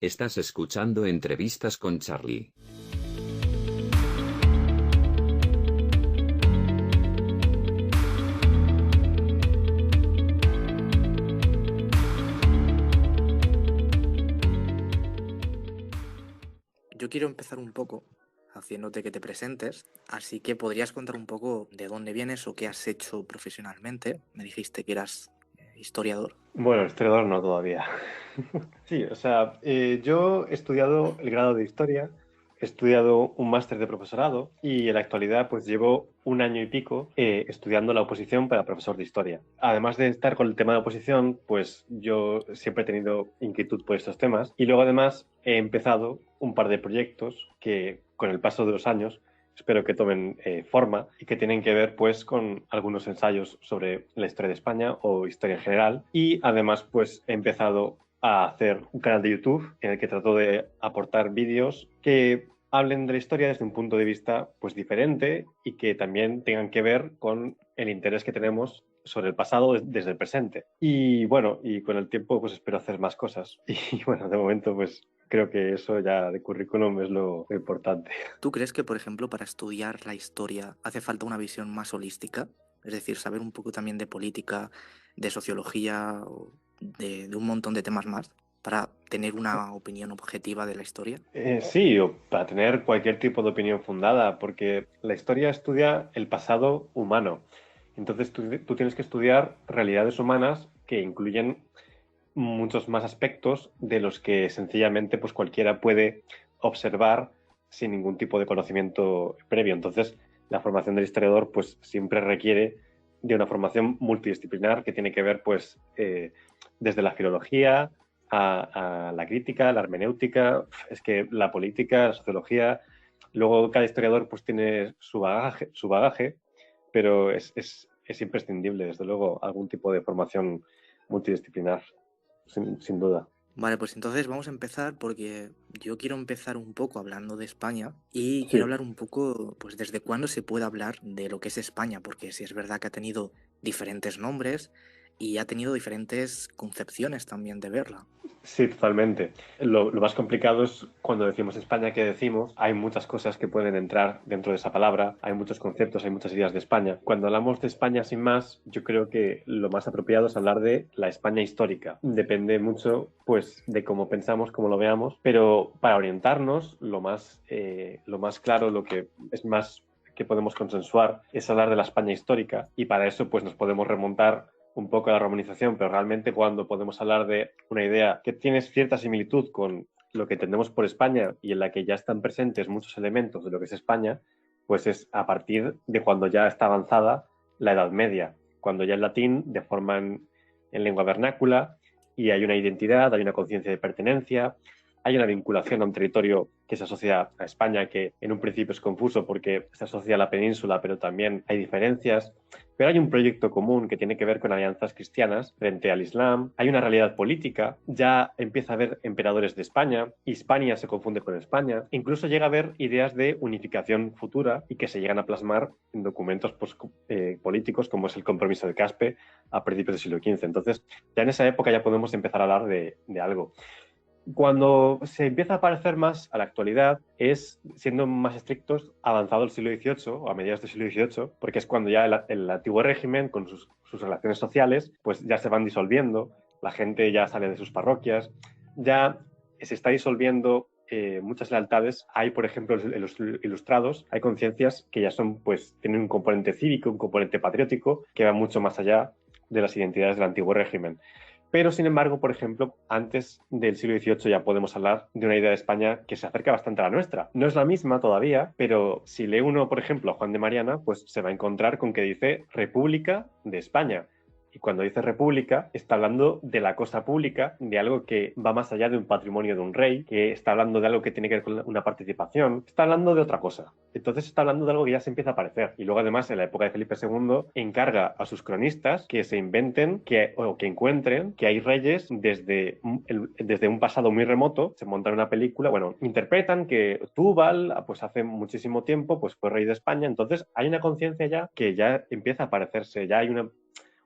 Estás escuchando Entrevistas con Charlie. Yo quiero empezar un poco haciéndote que te presentes, así que podrías contar un poco de dónde vienes o qué has hecho profesionalmente. Me dijiste que eras historiador. Bueno, historiador no todavía. Sí, o sea, yo he estudiado el grado de historia, he estudiado un máster de profesorado y en la actualidad pues llevo un año y pico estudiando la oposición para profesor de historia. Además de estar con el tema de oposición, pues yo siempre he tenido inquietud por estos temas y luego además he empezado un par de proyectos que con el paso de los años espero que tomen forma y que tienen que ver pues con algunos ensayos sobre la historia de España o historia en general. Y además pues he empezado a hacer un canal de YouTube en el que trato de aportar vídeos que hablen de la historia desde un punto de vista pues diferente y que también tengan que ver con el interés que tenemos sobre el pasado desde el presente. Y bueno, y con el tiempo pues espero hacer más cosas. Y bueno, de momento pues creo que eso ya de currículum es lo importante. ¿Tú crees que, por ejemplo, para estudiar la historia hace falta una visión más holística? Es decir, saber un poco también de política, de sociología, o de un montón de temas más, para tener una opinión objetiva de la historia. Sí, o para tener cualquier tipo de opinión fundada, porque la historia estudia el pasado humano. Entonces tú tienes que estudiar realidades humanas que incluyen muchos más aspectos de los que sencillamente pues cualquiera puede observar sin ningún tipo de conocimiento previo. Entonces, la formación del historiador pues siempre requiere de una formación multidisciplinar que tiene que ver pues desde la filología a la crítica, la hermenéutica, es que la política, la sociología, luego cada historiador pues tiene su bagaje, pero es imprescindible, desde luego, algún tipo de formación multidisciplinar, sin duda. Vale, pues entonces vamos a empezar porque yo quiero empezar un poco hablando de España y quiero Sí. hablar un poco, pues desde cuándo se puede hablar de lo que es España, porque sí es verdad que ha tenido diferentes nombres y ha tenido diferentes concepciones también de verla. Sí, totalmente. Lo más complicado es cuando decimos España, ¿qué decimos? Hay muchas cosas que pueden entrar dentro de esa palabra, hay muchos conceptos, hay muchas ideas de España. Cuando hablamos de España sin más, yo creo que lo más apropiado es hablar de la España histórica. Depende mucho, pues, de cómo pensamos, cómo lo veamos, pero para orientarnos, lo más claro, lo que es más que podemos consensuar es hablar de la España histórica y para eso, pues, nos podemos remontar un poco a la romanización, pero realmente cuando podemos hablar de una idea que tiene cierta similitud con lo que entendemos por España y en la que ya están presentes muchos elementos de lo que es España, pues es a partir de cuando ya está avanzada la Edad Media, cuando ya el latín de forma en lengua vernácula y hay una identidad, hay una conciencia de pertenencia, hay una vinculación a un territorio que se asocia a España, que en un principio es confuso porque se asocia a la península, pero también hay diferencias. Pero hay un proyecto común que tiene que ver con alianzas cristianas frente al Islam. Hay una realidad política. Ya empieza a haber emperadores de España. Hispania se confunde con España. Incluso llega a haber ideas de unificación futura y que se llegan a plasmar en documentos políticos como es el Compromiso de Caspe a principios del siglo XV. Entonces, ya en esa época ya podemos empezar a hablar de algo. Cuando se empieza a parecer más a la actualidad es, siendo más estrictos, avanzado el siglo XVIII o a mediados del siglo XVIII, porque es cuando ya el antiguo régimen, con sus relaciones sociales, pues ya se van disolviendo, la gente ya sale de sus parroquias, ya se está disolviendo muchas lealtades. Hay, por ejemplo, en los ilustrados, hay conciencias que ya son, pues, tienen un componente cívico, un componente patriótico, que va mucho más allá de las identidades del antiguo régimen. Pero, sin embargo, por ejemplo, antes del siglo XVIII ya podemos hablar de una idea de España que se acerca bastante a la nuestra. No es la misma todavía, pero si lee uno, por ejemplo, a Juan de Mariana, pues se va a encontrar con que dice República de España. Y cuando dice república, está hablando de la cosa pública, de algo que va más allá de un patrimonio de un rey, que está hablando de algo que tiene que ver con una participación, está hablando de otra cosa. Entonces está hablando de algo que ya se empieza a aparecer. Y luego además en la época de Felipe II encarga a sus cronistas que se inventen o que encuentren que hay reyes desde un pasado muy remoto, se montan una película, bueno, interpretan que Túbal, pues hace muchísimo tiempo, pues fue rey de España. Entonces hay una conciencia ya que ya empieza a aparecerse, ya hay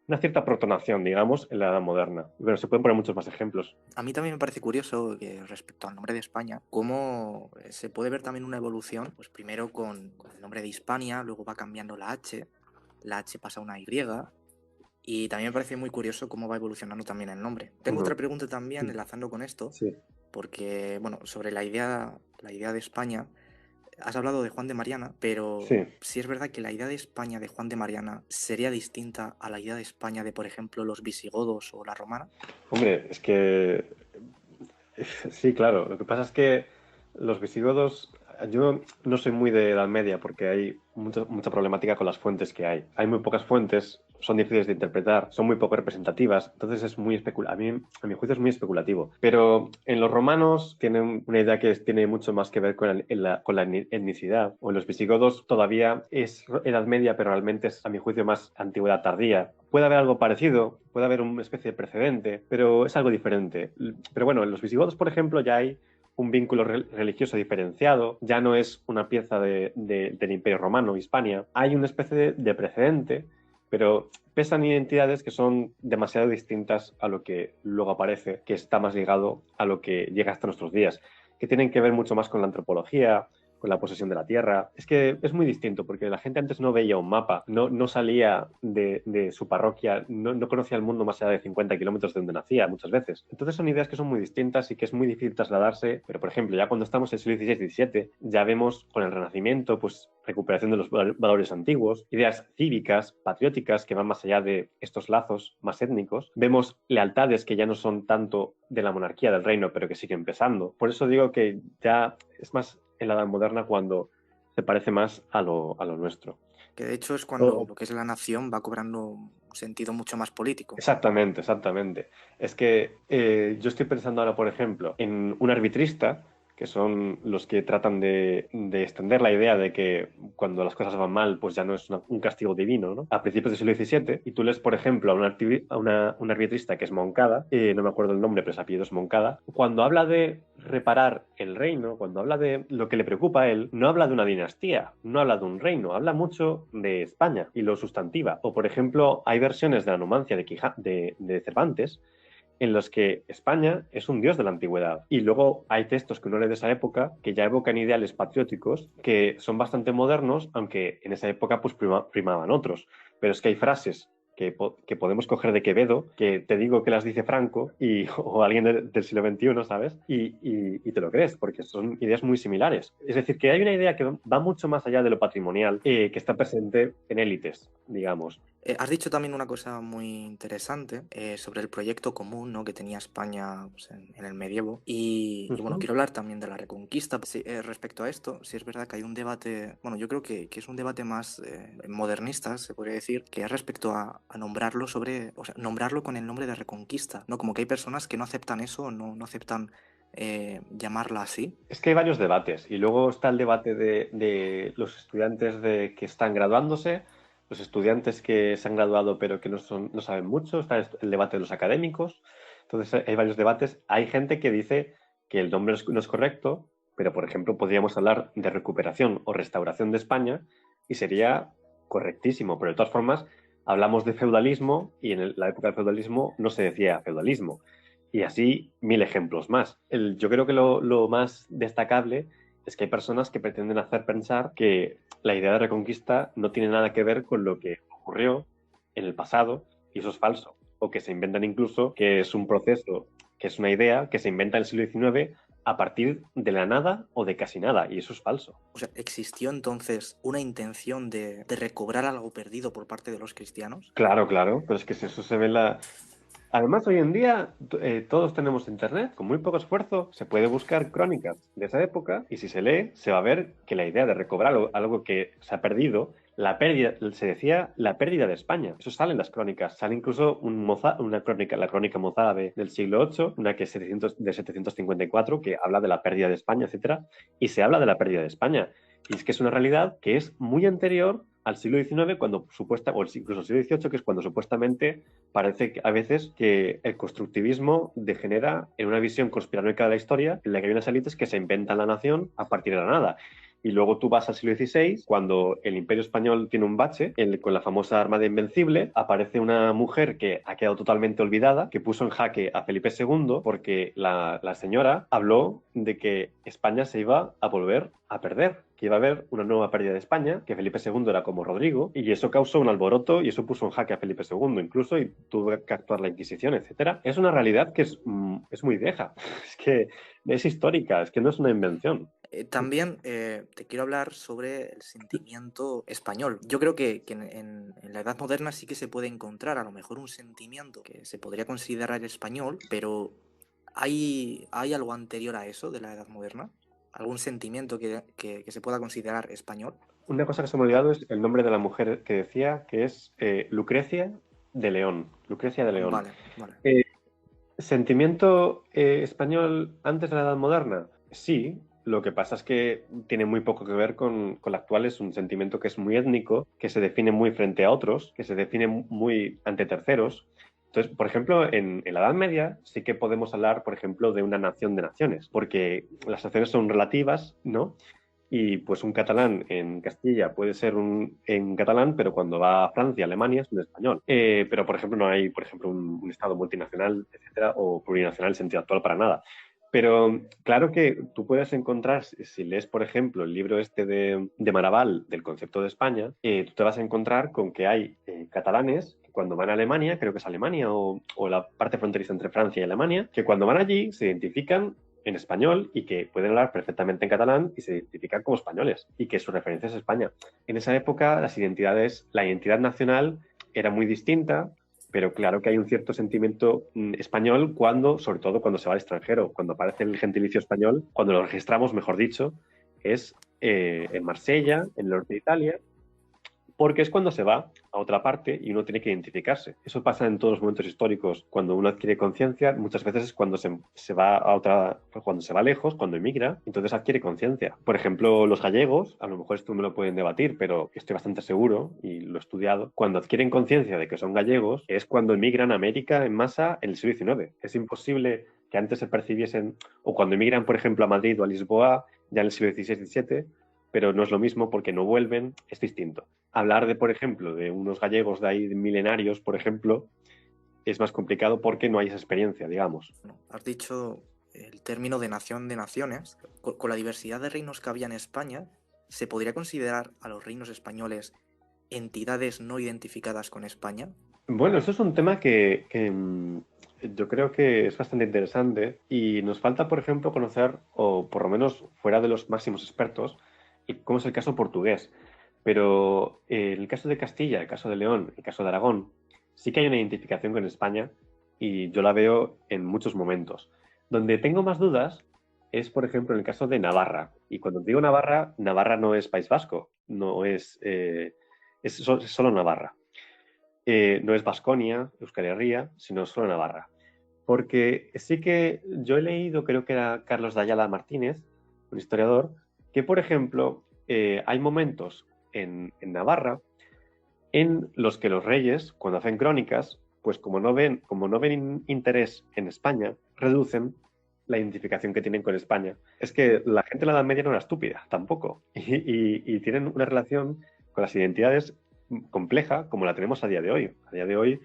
una cierta protonación, digamos, en la Edad Moderna. Pero se pueden poner muchos más ejemplos. A mí también me parece curioso que respecto al nombre de España, cómo se puede ver también una evolución, pues primero con el nombre de Hispania, luego va cambiando la H pasa a una Y, y también me parece muy curioso cómo va evolucionando también el nombre. Tengo otra pregunta también enlazando con esto, Sí. porque, bueno, sobre la idea de España, has hablado de Juan de Mariana, pero Sí. sí es verdad que la idea de España de Juan de Mariana sería distinta a la idea de España de, por ejemplo, los visigodos o la romana. Hombre, es que sí, claro. Lo que pasa es que los visigodos, yo no soy muy de Edad Media porque hay mucha problemática con las fuentes que hay. Hay muy pocas fuentes, son difíciles de interpretar, son muy poco representativas, entonces es muy a mi juicio es muy especulativo. Pero en los romanos tienen una idea que tiene mucho más que ver con la etnicidad. O en los visigodos todavía es Edad Media, pero realmente es, a mi juicio, más antigüedad tardía. Puede haber algo parecido, puede haber una especie de precedente, pero es algo diferente. Pero bueno, en los visigodos, por ejemplo, ya hay un vínculo religioso diferenciado, ya no es una pieza del Imperio Romano, Hispania. Hay una especie de precedente, pero pesan identidades que son demasiado distintas a lo que luego aparece, que está más ligado a lo que llega hasta nuestros días, que tienen que ver mucho más con la antropología, con la posesión de la tierra. Es que es muy distinto, porque la gente antes no veía un mapa, no salía de su parroquia, no conocía el mundo más allá de 50 kilómetros de donde nacía muchas veces. Entonces son ideas que son muy distintas y que es muy difícil trasladarse, pero por ejemplo, ya cuando estamos en el siglo XVI-XVII, ya vemos con el Renacimiento, pues recuperación de los valores antiguos, ideas cívicas, patrióticas, que van más allá de estos lazos más étnicos. Vemos lealtades que ya no son tanto de la monarquía, del reino, pero que siguen pesando. Por eso digo que ya es más en la Edad Moderna cuando se parece más a lo nuestro. Que de hecho es cuando lo que es la nación va cobrando un sentido mucho más político. Exactamente, exactamente. Es que yo estoy pensando ahora, por ejemplo, en un arbitrista, que son los que tratan de extender la idea de que cuando las cosas van mal, pues ya no es un castigo divino, ¿no? A principios del siglo XVII, y tú lees, por ejemplo, a un arbitrista que es Moncada, no me acuerdo el nombre, pero su apellido es Moncada, cuando habla de reparar el reino, cuando habla de lo que le preocupa a él, no habla de una dinastía, no habla de un reino, habla mucho de España y lo sustantiva. O, por ejemplo, hay versiones de la Numancia de Cervantes en los que España es un dios de la antigüedad. Y luego hay textos que uno lee de esa época que ya evocan ideales patrióticos que son bastante modernos, aunque en esa época pues primaban otros. Pero es que hay frases que podemos coger de Quevedo, que te digo que las dice Franco o alguien del siglo XXI, ¿sabes? Y te lo crees, porque son ideas muy similares. Es decir, que hay una idea que va mucho más allá de lo patrimonial, que está presente en élites, digamos. Has dicho también una cosa muy interesante sobre el proyecto común, ¿no?, que tenía España, pues, en el medievo. Y bueno, quiero hablar también de la Reconquista. Sí, respecto a esto, sí es verdad que hay un debate, bueno, yo creo que es un debate más modernista, se podría decir, que es respecto a nombrarlo o sea, nombrarlo con el nombre de Reconquista, ¿no? Como que hay personas que no aceptan eso, no aceptan llamarla así. Es que hay varios debates y luego está el debate de los estudiantes que están graduándose, los estudiantes que se han graduado pero que no saben mucho, está el debate de los académicos. Entonces hay varios debates. Hay gente que dice que el nombre no es correcto, pero por ejemplo podríamos hablar de recuperación o restauración de España y sería correctísimo, pero de todas formas hablamos de feudalismo y en la época del feudalismo no se decía feudalismo. Y así 1000 ejemplos más. Yo creo que lo más destacable es que hay personas que pretenden hacer pensar que la idea de Reconquista no tiene nada que ver con lo que ocurrió en el pasado, y eso es falso. O que se inventan incluso que es un proceso, que es una idea que se inventa en el siglo XIX a partir de la nada o de casi nada, y eso es falso. O sea, ¿existió entonces una intención de recobrar algo perdido por parte de los cristianos? Claro, claro, pero es que si eso se ve en la... Además, hoy en día todos tenemos internet, con muy poco esfuerzo se puede buscar crónicas de esa época y si se lee se va a ver que la idea de recobrar algo que se ha perdido, se decía la pérdida de España. Eso sale en las crónicas, sale incluso una crónica, la crónica mozárabe del siglo VIII, una que es de 754, que habla de la pérdida de España, etcétera, y se habla de la pérdida de España. Y es que es una realidad que es muy anterior al siglo XIX, o incluso al siglo XVIII, que es cuando supuestamente parece que a veces que el constructivismo degenera en una visión conspiranoica de la historia en la que hay unas élites que se inventan la nación a partir de la nada. Y luego tú vas al siglo XVI, cuando el Imperio Español tiene un bache, con la famosa Armada Invencible, aparece una mujer que ha quedado totalmente olvidada, que puso en jaque a Felipe II porque la señora habló de que España se iba a volver a perder, que iba a haber una nueva pérdida de España, que Felipe II era como Rodrigo, y eso causó un alboroto y eso puso en jaque a Felipe II incluso, y tuvo que actuar la Inquisición, etcétera. Es una realidad que es muy vieja, es que es histórica, es que no es una invención. También te quiero hablar sobre el sentimiento español. Yo creo que en la Edad Moderna sí que se puede encontrar a lo mejor un sentimiento que se podría considerar español, pero ¿hay algo anterior a eso de la Edad Moderna? ¿Algún sentimiento que se pueda considerar español? Una cosa que se me ha olvidado es el nombre de la mujer que decía, que es Lucrecia de León. Lucrecia de León. Vale, vale. ¿Sentimiento español antes de la Edad Moderna? Sí, lo que pasa es que tiene muy poco que ver con la actual. Es un sentimiento que es muy étnico, que se define muy frente a otros, que se define muy ante terceros. Entonces, por ejemplo, en la Edad Media sí que podemos hablar, por ejemplo, de una nación de naciones, porque las naciones son relativas, ¿no? Y pues un catalán en Castilla puede ser en catalán, pero cuando va a Francia, Alemania es un español. Pero, por ejemplo, no hay, por ejemplo, un Estado multinacional, etcétera, o plurinacional en sentido actual para nada. Pero claro que tú puedes encontrar, si lees, por ejemplo, el libro este de Maraval, del concepto de España, tú te vas a encontrar con que hay catalanes que cuando van a Alemania, creo que es Alemania o la parte fronteriza entre Francia y Alemania, que cuando van allí se identifican en español y que pueden hablar perfectamente en catalán y se identifican como españoles y que su referencia es España. En esa época la identidad nacional era muy distinta, pero claro que hay un cierto sentimiento español sobre todo cuando se va al extranjero, cuando aparece el gentilicio español, cuando lo registramos, mejor dicho, es en Marsella, en el norte de Italia, porque es cuando se va a otra parte y uno tiene que identificarse. Eso pasa en todos los momentos históricos. Cuando uno adquiere conciencia, muchas veces es cuando se va a otra, cuando se va lejos, cuando emigra, entonces adquiere conciencia. Por ejemplo, los gallegos, a lo mejor esto me lo pueden debatir, pero estoy bastante seguro y lo he estudiado, cuando adquieren conciencia de que son gallegos, es cuando emigran a América en masa en el siglo XIX. Es imposible que antes se percibiesen, o cuando emigran, por ejemplo, a Madrid o a Lisboa, ya en el siglo XVI-XVII, pero no es lo mismo porque no vuelven, es distinto. Hablar de, por ejemplo, de unos gallegos de ahí milenarios, por ejemplo, es más complicado porque no hay esa experiencia, digamos. Has dicho el término de nación de naciones. Con la diversidad de reinos que había en España, ¿se podría considerar a los reinos españoles entidades no identificadas con España? Bueno, eso es un tema que yo creo que es bastante interesante y nos falta, por ejemplo, conocer, o por lo menos fuera de los máximos expertos, cómo es el caso portugués. Pero en el caso de Castilla, el caso de León, el caso de Aragón, sí que hay una identificación con España y yo la veo en muchos momentos. Donde tengo más dudas es, por ejemplo, en el caso de Navarra. Y cuando digo Navarra, Navarra no es País Vasco, no es, es solo Navarra. No es Baskonia, Euskal Herria, sino solo Navarra. Porque sí que yo he leído, creo que era Carlos de Ayala Martínez, un historiador, que, por ejemplo, hay momentos en Navarra en los que los reyes, cuando hacen crónicas, pues como no ven interés en España, reducen la identificación que tienen con España. Es que la gente de la Edad Media no era estúpida, tampoco. Y tienen una relación con las identidades compleja como la tenemos a día de hoy. A día de hoy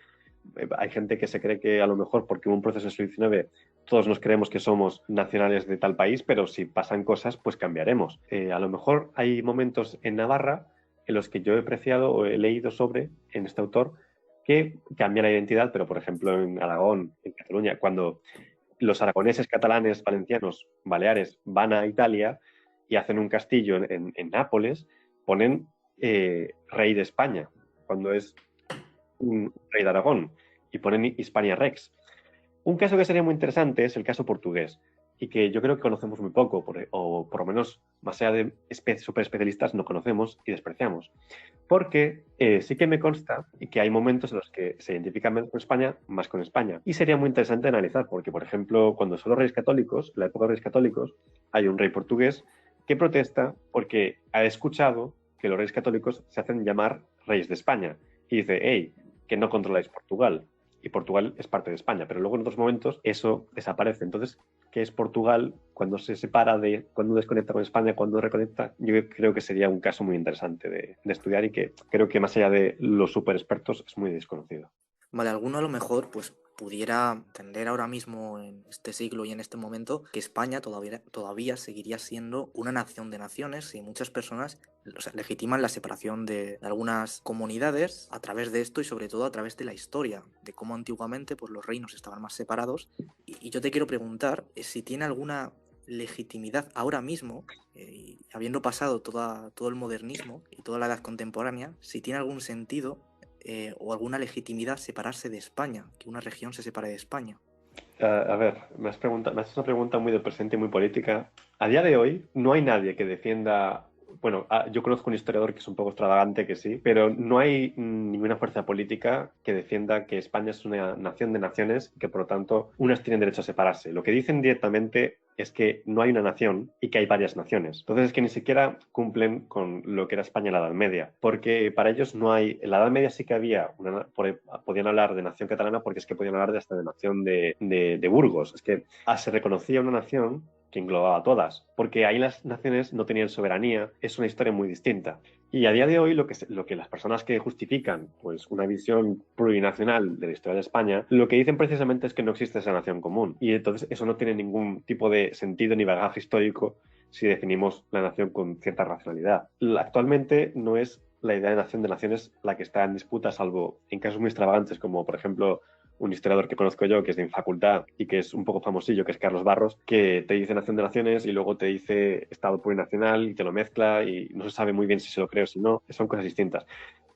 hay gente que se cree que a lo mejor porque hubo un proceso en el siglo XIX todos nos creemos que somos nacionales de tal país, pero si pasan cosas, pues cambiaremos. A lo mejor hay momentos en Navarra en los que yo he apreciado o he leído en este autor, que cambia la identidad, pero por ejemplo en Aragón, en Cataluña, cuando los aragoneses, catalanes, valencianos, baleares van a Italia y hacen un castillo en Nápoles, ponen rey de España, cuando es un rey de Aragón, y ponen Hispania Rex. Un caso que sería muy interesante es el caso portugués, y que yo creo que conocemos muy poco, o por lo menos más allá de super especialistas no conocemos y despreciamos. Porque sí que me consta que hay momentos en los que se identifican menos con España, más con España. Y sería muy interesante analizar, porque, por ejemplo, cuando son los reyes católicos, en la época de los reyes católicos, hay un rey portugués que protesta porque ha escuchado que los reyes católicos se hacen llamar reyes de España. Y dice, hey, que no controláis Portugal. Y Portugal es parte de España, pero luego en otros momentos eso desaparece. Entonces, que es Portugal, cuando se separa cuando desconecta con España, cuando reconecta, yo creo que sería un caso muy interesante de estudiar y que creo que más allá de los super expertos es muy desconocido. Vale, alguno a lo mejor pues pudiera entender ahora mismo en este siglo y en este momento que España todavía seguiría siendo una nación de naciones y muchas personas, o sea, legitiman la separación de algunas comunidades a través de esto y sobre todo a través de la historia, de cómo antiguamente pues, los reinos estaban más separados. Y yo te quiero preguntar si tiene alguna legitimidad ahora mismo, y habiendo pasado todo el modernismo y toda la edad contemporánea, si tiene algún sentido o alguna legitimidad separarse de España, que una región se separe de España. A ver, me has hecho una pregunta muy de presente y muy política. A día de hoy no hay nadie que defienda, bueno, yo conozco un historiador que es un poco extravagante, que sí, pero no hay ninguna fuerza política que defienda que España es una nación de naciones y que por lo tanto unas tienen derecho a separarse. Lo que dicen directamente es que no hay una nación y que hay varias naciones. Entonces es que ni siquiera cumplen con lo que era España en la Edad Media, porque para ellos no hay, en la Edad Media sí que había, podían hablar de nación catalana porque es que podían hablar de hasta de nación de Burgos. Es que se reconocía una nación que englobaba a todas, porque ahí las naciones no tenían soberanía, es una historia muy distinta. Y a día de hoy lo que las personas que justifican pues, una visión plurinacional de la historia de España, lo que dicen precisamente es que no existe esa nación común. Y entonces eso no tiene ningún tipo de sentido ni bagaje histórico si definimos la nación con cierta racionalidad. Actualmente no es la idea de nación de naciones la que está en disputa, salvo en casos muy extravagantes como, por ejemplo, un historiador que conozco yo, que es de mi facultad y que es un poco famosillo, que es Carlos Barros, que te dice nación de naciones y luego te dice Estado plurinacional y te lo mezcla y no se sabe muy bien si se lo cree o si no, son cosas distintas.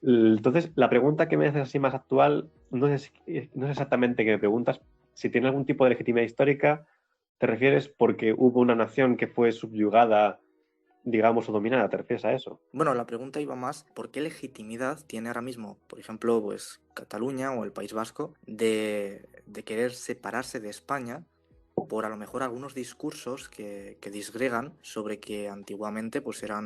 Entonces, la pregunta que me haces así más actual no es exactamente que me preguntas si tiene algún tipo de legitimidad histórica. ¿Te refieres porque hubo una nación que fue subyugada, digamos, o dominada? ¿Te refieres a eso? Bueno, la pregunta iba más, ¿por qué legitimidad tiene ahora mismo, por ejemplo, pues Cataluña o el País Vasco, de querer separarse de España por a lo mejor algunos discursos que disgregan sobre que antiguamente pues era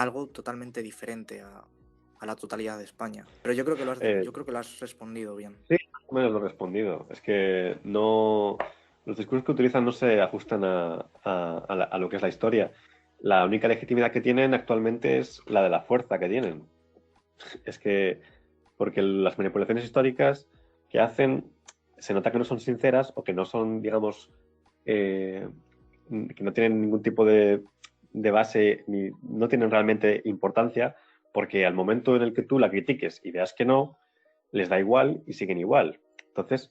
algo totalmente diferente a la totalidad de España? Pero yo creo que yo creo que lo has respondido bien. Sí, más o menos lo he respondido. Es que no, los discursos que utilizan no se ajustan a lo que es la historia. La única legitimidad que tienen actualmente es la de la fuerza que tienen. Es que, porque las manipulaciones históricas que hacen se nota que no son sinceras o que no son, digamos, que no tienen ningún tipo de base ni no tienen realmente importancia, porque al momento en el que tú la critiques y veas que no, les da igual y siguen igual. Entonces,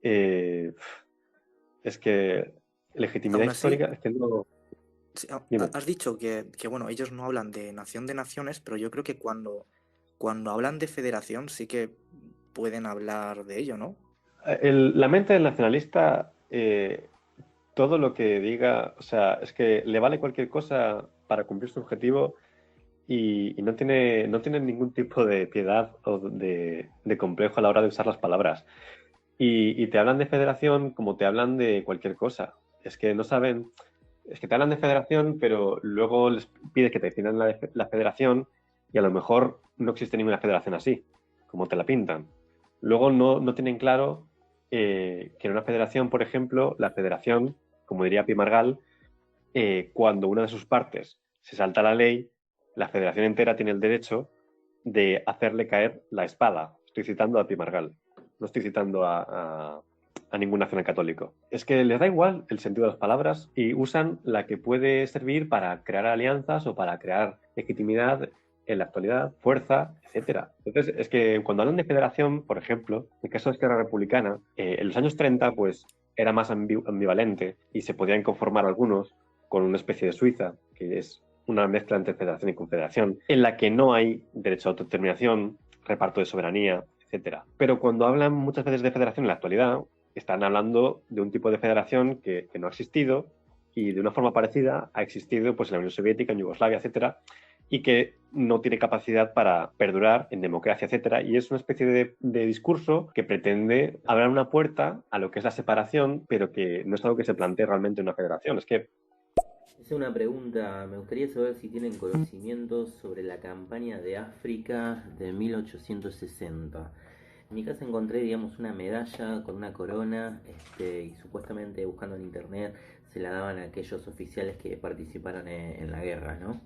eh, es que legitimidad Aún así, histórica es que no. sí, Dime. has dicho que, bueno, ellos no hablan de nación de naciones, pero yo creo que cuando hablan de federación sí que pueden hablar de ello, ¿no? La mente del nacionalista, todo lo que diga, o sea, es que le vale cualquier cosa para cumplir su objetivo y no tiene ningún tipo de piedad o de complejo a la hora de usar las palabras. Y te hablan de federación como te hablan de cualquier cosa. Es que no saben, es que te hablan de federación, pero luego les pides que te definan la federación y a lo mejor no existe ninguna federación así, como te la pintan. Luego no tienen claro que en una federación, por ejemplo, la federación, como diría Pi Margall, cuando una de sus partes se salta la ley, la federación entera tiene el derecho de hacerle caer la espada. Estoy citando a Pi Margall, no estoy citando a ningún nacional católico. Es que les da igual el sentido de las palabras y usan la que puede servir para crear alianzas o para crear legitimidad en la actualidad, fuerza, etcétera. Entonces, es que cuando hablan de federación, por ejemplo, en el caso de Esquerra Republicana, en los años 30, pues era más ambivalente y se podían conformar algunos con una especie de Suiza, que es una mezcla entre federación y confederación, en la que no hay derecho a autodeterminación, reparto de soberanía, etcétera. Pero cuando hablan muchas veces de federación en la actualidad, están hablando de un tipo de federación que no ha existido y de una forma parecida ha existido pues, en la Unión Soviética, en Yugoslavia, etcétera, y que no tiene capacidad para perdurar en democracia, etcétera. Y es una especie de discurso que pretende abrir una puerta a lo que es la separación, pero que no es algo que se plantee realmente en una federación. Es que Es una pregunta, me gustaría saber si tienen conocimientos sobre la campaña de África de 1860. En mi casa encontré, digamos, una medalla con una corona, y supuestamente buscando en internet se la daban a aquellos oficiales que participaron en la guerra, ¿no?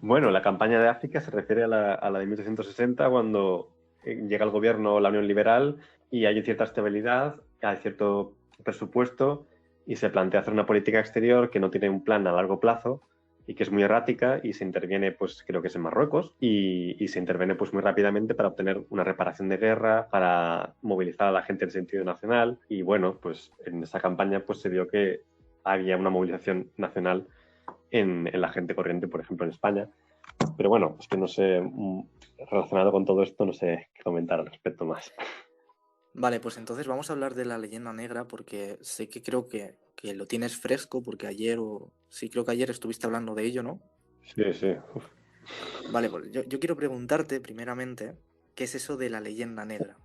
Bueno, la campaña de África se refiere a la de 1860, cuando llega al gobierno la Unión Liberal y hay cierta estabilidad, hay cierto presupuesto y se plantea hacer una política exterior que no tiene un plan a largo plazo y que es muy errática, y se interviene, pues creo que es en Marruecos, y se interviene pues muy rápidamente para obtener una reparación de guerra, para movilizar a la gente en sentido nacional. Y bueno, pues en esa campaña pues se vio que había una movilización nacional en la gente corriente, por ejemplo, en España. Pero bueno, es que no sé, relacionado con todo esto, no sé qué comentar al respecto más. Vale, pues entonces vamos a hablar de la leyenda negra porque sé que creo que lo tienes fresco porque ayer sí, creo que ayer estuviste hablando de ello, ¿no? Sí, sí. Uf. Vale, pues yo quiero preguntarte primeramente, ¿qué es eso de la leyenda negra?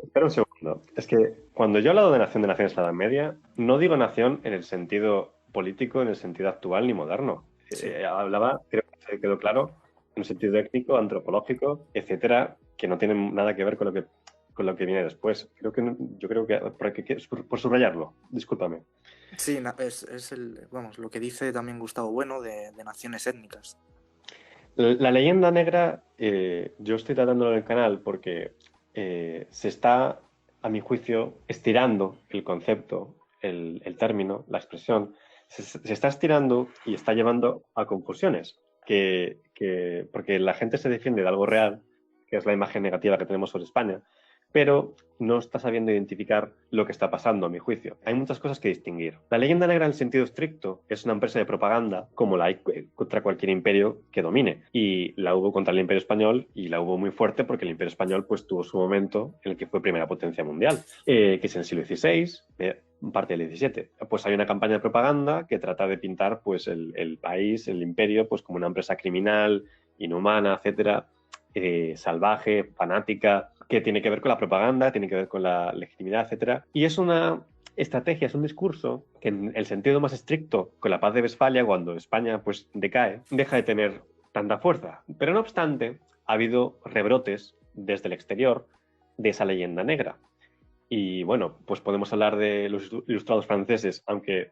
Espera un segundo. Es que cuando yo he hablado de nación de naciones en la Edad Media, no digo nación en el sentido político, en el sentido actual ni moderno. Sí. Hablaba, creo que se quedó claro, en un sentido étnico, antropológico, etcétera, que no tienen nada que ver con lo que viene después. Yo creo que por subrayarlo, discúlpame. Sí, vamos, lo que dice también Gustavo Bueno de naciones étnicas. La leyenda negra, yo estoy tratándolo en el canal porque se está, a mi juicio, estirando el concepto, el término, la expresión. Se está estirando y está llevando a confusiones, porque la gente se defiende de algo real, que es la imagen negativa que tenemos sobre España, pero no está sabiendo identificar lo que está pasando, a mi juicio. Hay muchas cosas que distinguir. La leyenda negra, en sentido estricto, es una empresa de propaganda como la hay contra cualquier imperio que domine. Y la hubo contra el Imperio Español, y la hubo muy fuerte porque el Imperio Español pues tuvo su momento en el que fue primera potencia mundial, que es en el siglo XVI, parte del XVII. Pues hay una campaña de propaganda que trata de pintar pues el país, el imperio, pues como una empresa criminal, inhumana, etcétera, salvaje, fanática, que tiene que ver con la propaganda, tiene que ver con la legitimidad, etcétera. Y es una estrategia, es un discurso que, en el sentido más estricto, con la paz de Westfalia, cuando España pues decae, deja de tener tanta fuerza. Pero no obstante, ha habido rebrotes desde el exterior de esa leyenda negra. Y bueno, pues podemos hablar de los ilustrados franceses, aunque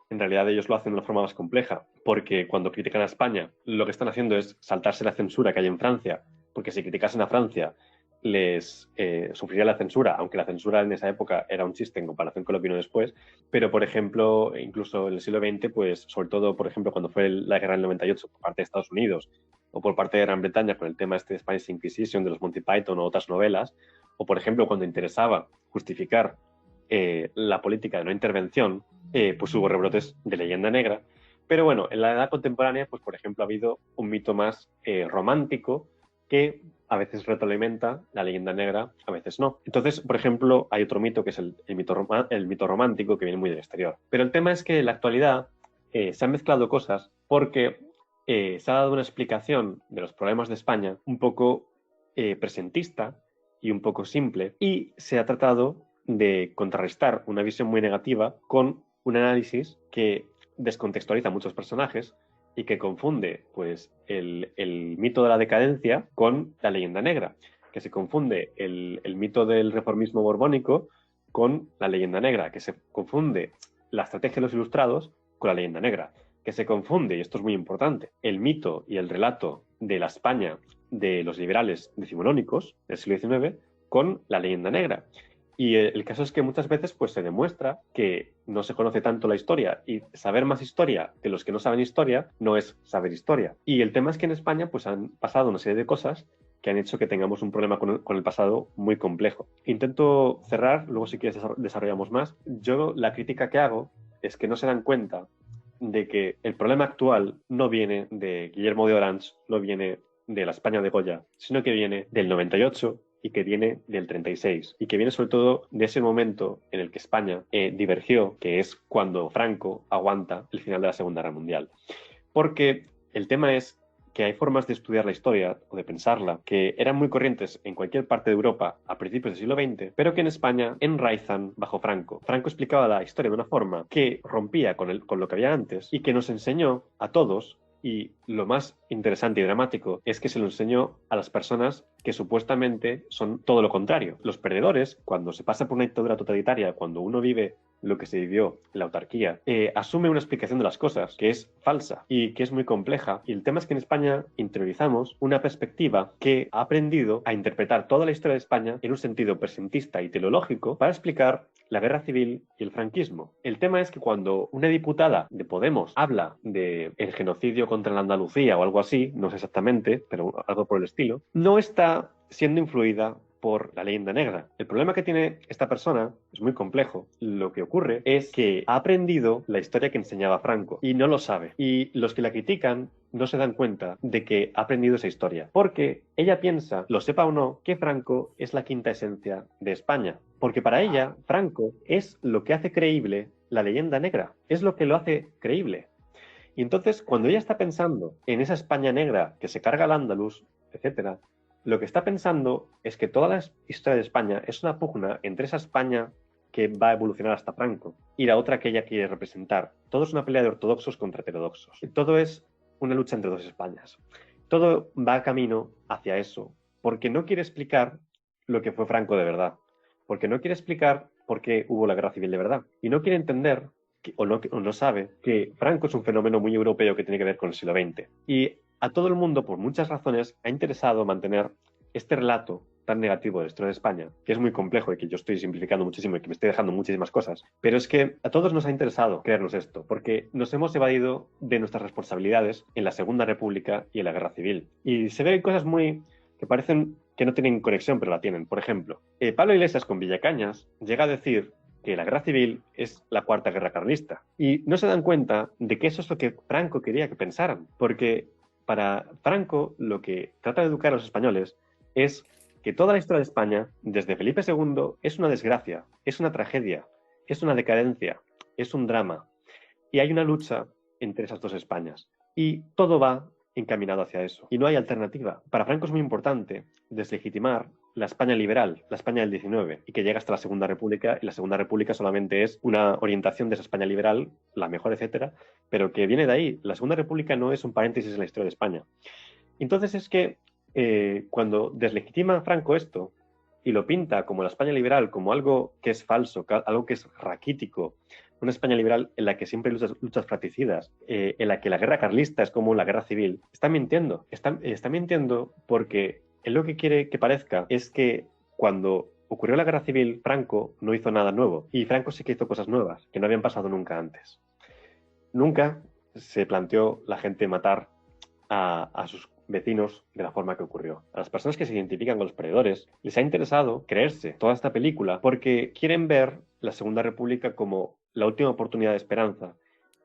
en realidad ellos lo hacen de una forma más compleja, porque cuando critican a España, lo que están haciendo es saltarse la censura que hay en Francia, porque si criticasen a Francia, les sufriría la censura, aunque la censura en esa época era un chiste en comparación con lo que vino después. Pero, por ejemplo, incluso en el siglo XX, pues sobre todo, por ejemplo, cuando fue la guerra del 98 por parte de Estados Unidos o por parte de Gran Bretaña con el tema este de Spanish Inquisition, de los Monty Python o otras novelas, o por ejemplo cuando interesaba justificar la política de no intervención, pues hubo rebrotes de leyenda negra. Pero bueno, en la edad contemporánea, pues por ejemplo ha habido un mito más romántico que a veces retroalimenta la leyenda negra, a veces no. Entonces, por ejemplo, hay otro mito que es el mito romántico, que viene muy del exterior. Pero el tema es que en la actualidad se han mezclado cosas porque se ha dado una explicación de los problemas de España un poco presentista y un poco simple, y se ha tratado de contrarrestar una visión muy negativa con un análisis que descontextualiza a muchos personajes y que confunde pues el mito de la decadencia con la leyenda negra, que se confunde el mito del reformismo borbónico con la leyenda negra, que se confunde la estrategia de los ilustrados con la leyenda negra, que se confunde, y esto es muy importante, el mito y el relato de la España de los liberales decimonónicos del siglo XIX con la leyenda negra. Y el caso es que muchas veces pues, se demuestra que no se conoce tanto la historia, y saber más historia de los que no saben historia no es saber historia. Y el tema es que en España pues, han pasado una serie de cosas que han hecho que tengamos un problema con el pasado muy complejo. Intento cerrar, luego si quieres desarrollamos más. Yo la crítica que hago es que no se dan cuenta de que el problema actual no viene de Guillermo de Orange, no viene de la España de Goya, sino que viene del 98 y que viene del 36, y que viene sobre todo de ese momento en el que España divergió, que es cuando Franco aguanta el final de la Segunda Guerra Mundial. Porque el tema es que hay formas de estudiar la historia o de pensarla que eran muy corrientes en cualquier parte de Europa a principios del siglo XX, pero que en España enraizan bajo Franco. Franco explicaba la historia de una forma que rompía con lo que había antes y que nos enseñó a todos Y lo más interesante y dramático es que se lo enseñó a las personas que supuestamente son todo lo contrario. Los perdedores, cuando se pasa por una dictadura totalitaria, cuando uno vive lo que se vivió en la autarquía, asume una explicación de las cosas que es falsa y que es muy compleja. Y el tema es que en España interiorizamos una perspectiva que ha aprendido a interpretar toda la historia de España en un sentido presentista y teleológico para explicar la guerra civil y el franquismo. El tema es que cuando una diputada de Podemos habla de el genocidio contra la Andalucía o algo así, no sé exactamente, pero algo por el estilo, no está siendo influida por la leyenda negra. El problema que tiene esta persona es muy complejo. Lo que ocurre es que ha aprendido la historia que enseñaba Franco y no lo sabe. Y los que la critican no se dan cuenta de que ha aprendido esa historia. Porque ella piensa, lo sepa o no, que Franco es la quinta esencia de España. Porque para ella, Franco es lo que hace creíble la leyenda negra. Es lo que lo hace creíble. Y entonces, cuando ella está pensando en esa España negra que se carga al Andaluz, etcétera, lo que está pensando es que toda la historia de España es una pugna entre esa España que va a evolucionar hasta Franco y la otra que ella quiere representar. Todo es una pelea de ortodoxos contra heterodoxos. Todo es una lucha entre dos Españas. Todo va camino hacia eso, porque no quiere explicar lo que fue Franco de verdad, porque no quiere explicar por qué hubo la guerra civil de verdad, y no quiere entender o no sabe que Franco es un fenómeno muy europeo que tiene que ver con el siglo XX. Y a todo el mundo, por muchas razones, ha interesado mantener este relato tan negativo de la historia de España, que es muy complejo y que yo estoy simplificando muchísimo y que me estoy dejando muchísimas cosas, pero es que a todos nos ha interesado creernos esto, porque nos hemos evadido de nuestras responsabilidades en la Segunda República y en la Guerra Civil. Y se ven cosas que parecen que no tienen conexión, pero la tienen. Por ejemplo, Pablo Iglesias con Villacañas llega a decir que la guerra civil es la cuarta guerra carlista. Y no se dan cuenta de que eso es lo que Franco quería que pensaran, porque para Franco lo que trata de educar a los españoles es que toda la historia de España, desde Felipe II, es una desgracia, es una tragedia, es una decadencia, es un drama. Y hay una lucha entre esas dos Españas. Y todo va encaminado hacia eso. Y no hay alternativa. Para Franco es muy importante deslegitimar la España liberal, la España del 19, y que llega hasta la Segunda República, y la Segunda República solamente es una orientación de esa España liberal, la mejor, etcétera, pero que viene de ahí. La Segunda República no es un paréntesis en la historia de España. Entonces es que cuando deslegitima Franco esto y lo pinta como la España liberal, como algo que es falso, algo que es raquítico, una España liberal en la que siempre hay luchas fratricidas, en la que la guerra carlista es como la guerra civil, está mintiendo. Está mintiendo porque él lo que quiere que parezca es que cuando ocurrió la guerra civil, Franco no hizo nada nuevo. Y Franco sí que hizo cosas nuevas, que no habían pasado nunca antes. Nunca se planteó la gente matar a sus vecinos de la forma que ocurrió. A las personas que se identifican con los perdedores les ha interesado creerse toda esta película porque quieren ver la Segunda República como la última oportunidad de esperanza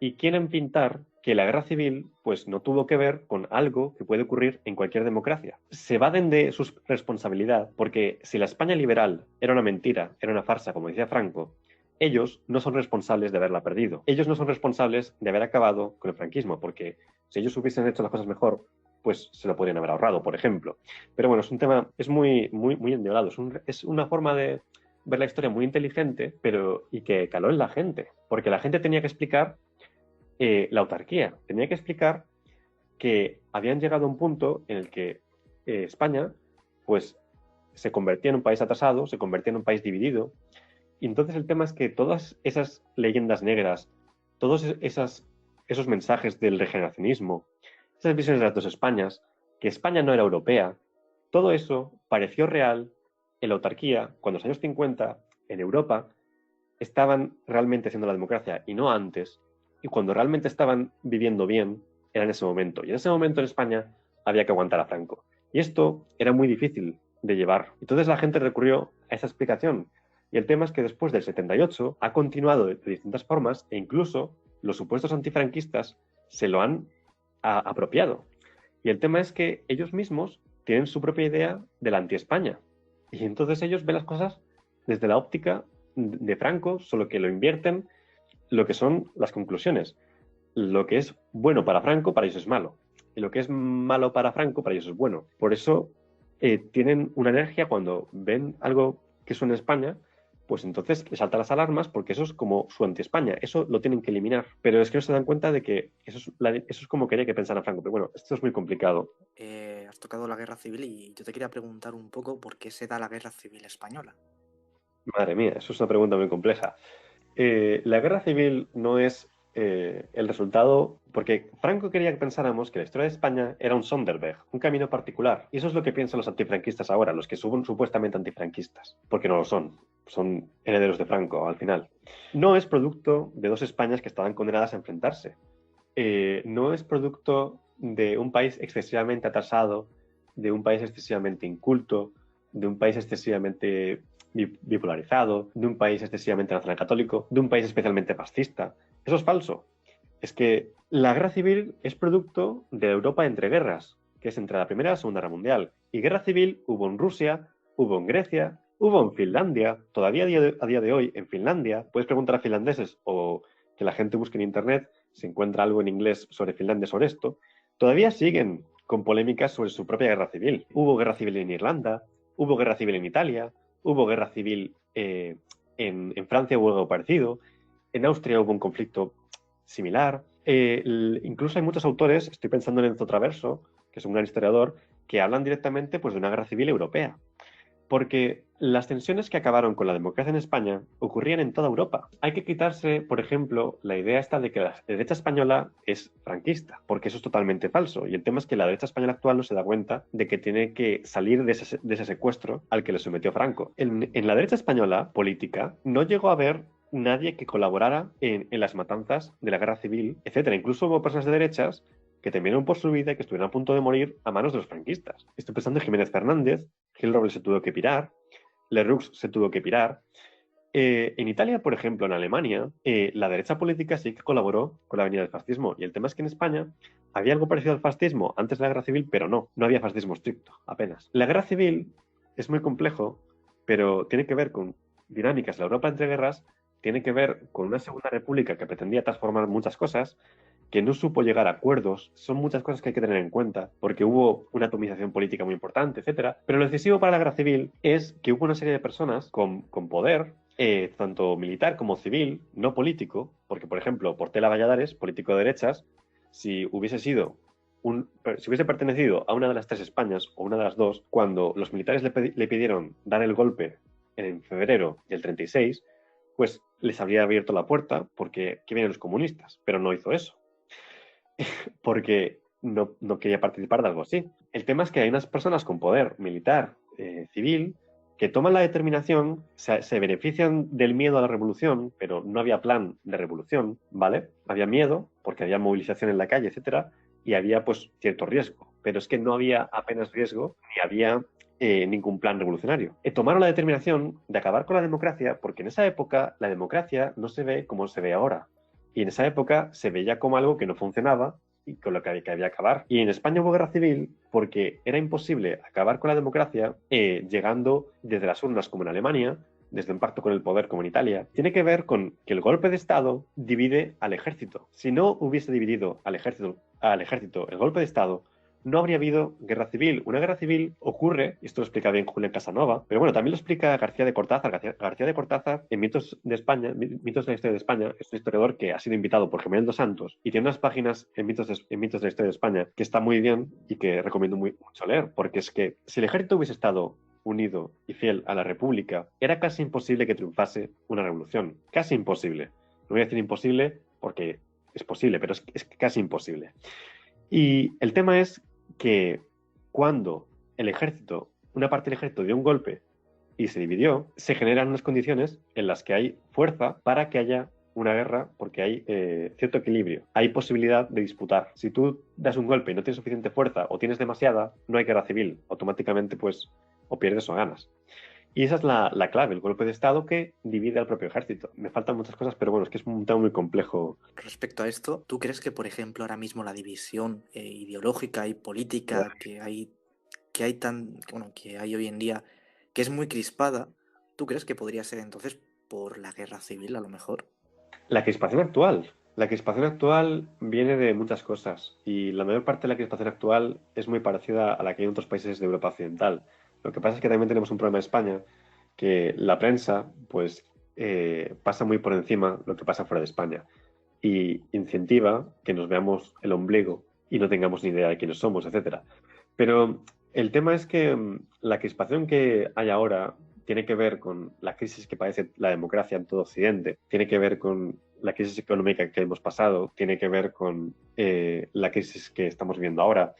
y quieren pintar que la guerra civil pues no tuvo que ver con algo que puede ocurrir en cualquier democracia. Se evaden de su responsabilidad porque si la España liberal era una mentira, era una farsa, como decía Franco, ellos no son responsables de haberla perdido. Ellos no son responsables de haber acabado con el franquismo, porque si ellos hubiesen hecho las cosas mejor, pues se lo podrían haber ahorrado, por ejemplo. Pero bueno, es un tema, es muy endiablado. Es una forma de ver la historia muy inteligente, y que caló en la gente, porque la gente tenía que explicar la autarquía, tenía que explicar que habían llegado a un punto en el que España, pues, se convertía en un país atrasado, se convertía en un país dividido. Y entonces el tema es que todas esas leyendas negras, todos esos mensajes del regeneracionismo, esas visiones de las dos Españas, que España no era europea, todo eso pareció real en la autarquía cuando en los años 50 en Europa estaban realmente haciendo la democracia y no antes, y cuando realmente estaban viviendo bien era en ese momento. Y en ese momento en España había que aguantar a Franco. Y esto era muy difícil de llevar. Entonces la gente recurrió a esa explicación. Y el tema es que después del 78 ha continuado de distintas formas e incluso los supuestos antifranquistas se lo han apropiado. Y el tema es que ellos mismos tienen su propia idea de la anti-España. Y entonces ellos ven las cosas desde la óptica de Franco, solo que lo invierten lo que son las conclusiones. Lo que es bueno para Franco, para ellos es malo. Y lo que es malo para Franco, para ellos es bueno. Por eso tienen una energía cuando ven algo que suena en España, pues entonces les saltan las alarmas porque eso es como su anti-España, eso lo tienen que eliminar. Pero es que no se dan cuenta de que eso es como quería que pensara Franco. Pero bueno, esto es muy complicado. Has tocado la guerra civil y yo te quería preguntar un poco por qué se da la guerra civil española. Madre mía, eso es una pregunta muy compleja. La guerra civil no es el resultado, porque Franco quería que pensáramos que la historia de España era un Sonderweg, un camino particular. Y eso es lo que piensan los antifranquistas ahora, los que son supuestamente antifranquistas, porque no lo son herederos de Franco al final. No es producto de dos Españas que estaban condenadas a enfrentarse. No es producto de un país excesivamente atrasado, de un país excesivamente inculto, de un país excesivamente bipolarizado, de un país excesivamente nacionalcatólico, de un país especialmente fascista. Eso es falso. Es que la guerra civil es producto de Europa entre guerras, que es entre la Primera y la Segunda Guerra Mundial. Y guerra civil hubo en Rusia, hubo en Grecia, hubo en Finlandia, todavía a día de hoy en Finlandia. Puedes preguntar a finlandeses o que la gente busque en internet si encuentra algo en inglés sobre Finlandia sobre esto. Todavía siguen con polémicas sobre su propia guerra civil. Hubo guerra civil en Irlanda, hubo guerra civil en Italia, hubo guerra civil en Francia, hubo algo parecido. En Austria hubo un conflicto similar. Incluso hay muchos autores, estoy pensando en Enzo Traverso, que es un gran historiador, que hablan directamente pues, de una guerra civil europea. Porque las tensiones que acabaron con la democracia en España ocurrían en toda Europa. Hay que quitarse, por ejemplo, la idea esta de que la derecha española es franquista, porque eso es totalmente falso. Y el tema es que la derecha española actual no se da cuenta de que tiene que salir de ese secuestro al que le sometió Franco. En la derecha española política no llegó a haber nadie que colaborara en las matanzas de la guerra civil, etcétera. Incluso hubo personas de derechas que temieron por su vida y que estuvieron a punto de morir a manos de los franquistas. Estoy pensando en Jiménez Fernández, Gil Robles se tuvo que pirar, Lerroux se tuvo que pirar. En Italia, por ejemplo, en Alemania, la derecha política sí que colaboró con la venida del fascismo. Y el tema es que en España había algo parecido al fascismo antes de la guerra civil, pero no había fascismo estricto, apenas. La guerra civil es muy complejo, pero tiene que ver con dinámicas de la Europa entre guerras, tiene que ver con una segunda república que pretendía transformar muchas cosas, que no supo llegar a acuerdos. Son muchas cosas que hay que tener en cuenta, porque hubo una atomización política muy importante, etcétera. Pero lo decisivo para la guerra civil es que hubo una serie de personas con poder, tanto militar como civil, no político, porque, por ejemplo, Portela Valladares, político de derechas, si hubiese pertenecido a una de las tres Españas o una de las dos, cuando los militares le pidieron dar el golpe en febrero del 36, pues les habría abierto la puerta porque ¿qué vienen los comunistas? Pero no hizo eso. Porque no quería participar de algo así. El tema es que hay unas personas con poder militar, civil, que toman la determinación, se benefician del miedo a la revolución, pero no había plan de revolución, ¿vale? Había miedo, porque había movilización en la calle, etcétera, y había, pues, cierto riesgo. Pero es que no había apenas riesgo, ni había ningún plan revolucionario. Tomaron la determinación de acabar con la democracia, porque en esa época la democracia no se ve como se ve ahora. Y en esa época se veía como algo que no funcionaba y con lo que había que acabar. Y en España hubo guerra civil porque era imposible acabar con la democracia llegando desde las urnas como en Alemania, desde un pacto con el poder como en Italia. Tiene que ver con que el golpe de Estado divide al ejército. Si no hubiese dividido al ejército el golpe de Estado, no habría habido guerra civil. Una guerra civil ocurre, y esto lo explica bien Julián Casanova, pero bueno, también lo explica García de Cortázar. García de Cortázar, en Mitos de España, Mitos de la Historia de España, es un historiador que ha sido invitado por Gemel dos Santos y tiene unas páginas en Mitos de la Historia de España que está muy bien y que recomiendo mucho leer, porque es que si el ejército hubiese estado unido y fiel a la República, era casi imposible que triunfase una revolución. Casi imposible. No voy a decir imposible porque es posible, pero es casi imposible. Y el tema es que cuando una parte del ejército dio un golpe y se dividió, se generan unas condiciones en las que hay fuerza para que haya una guerra, porque hay cierto equilibrio. Hay posibilidad de disputar. Si tú das un golpe y no tienes suficiente fuerza o tienes demasiada, no hay guerra civil. Automáticamente, pues, o pierdes o ganas. Y esa es la clave, el golpe de Estado que divide al propio ejército. Me faltan muchas cosas, pero bueno, es que es un tema muy complejo. Respecto a esto, ¿tú crees que, por ejemplo, ahora mismo la división ideológica y política que hay hoy en día, que es muy crispada, ¿tú crees que podría ser entonces por la guerra civil a lo mejor? La crispación actual viene de muchas cosas y la mayor parte de la crispación actual es muy parecida a la que hay en otros países de Europa Occidental. Lo que pasa es que también tenemos un problema en España, que la prensa pues pasa muy por encima lo que pasa fuera de España y incentiva que nos veamos el ombligo y no tengamos ni idea de quiénes somos, etcétera. Pero el tema es que la crispación que hay ahora tiene que ver con la crisis que padece la democracia en todo Occidente, tiene que ver con la crisis económica que hemos pasado, tiene que ver con la crisis que estamos viviendo ahora,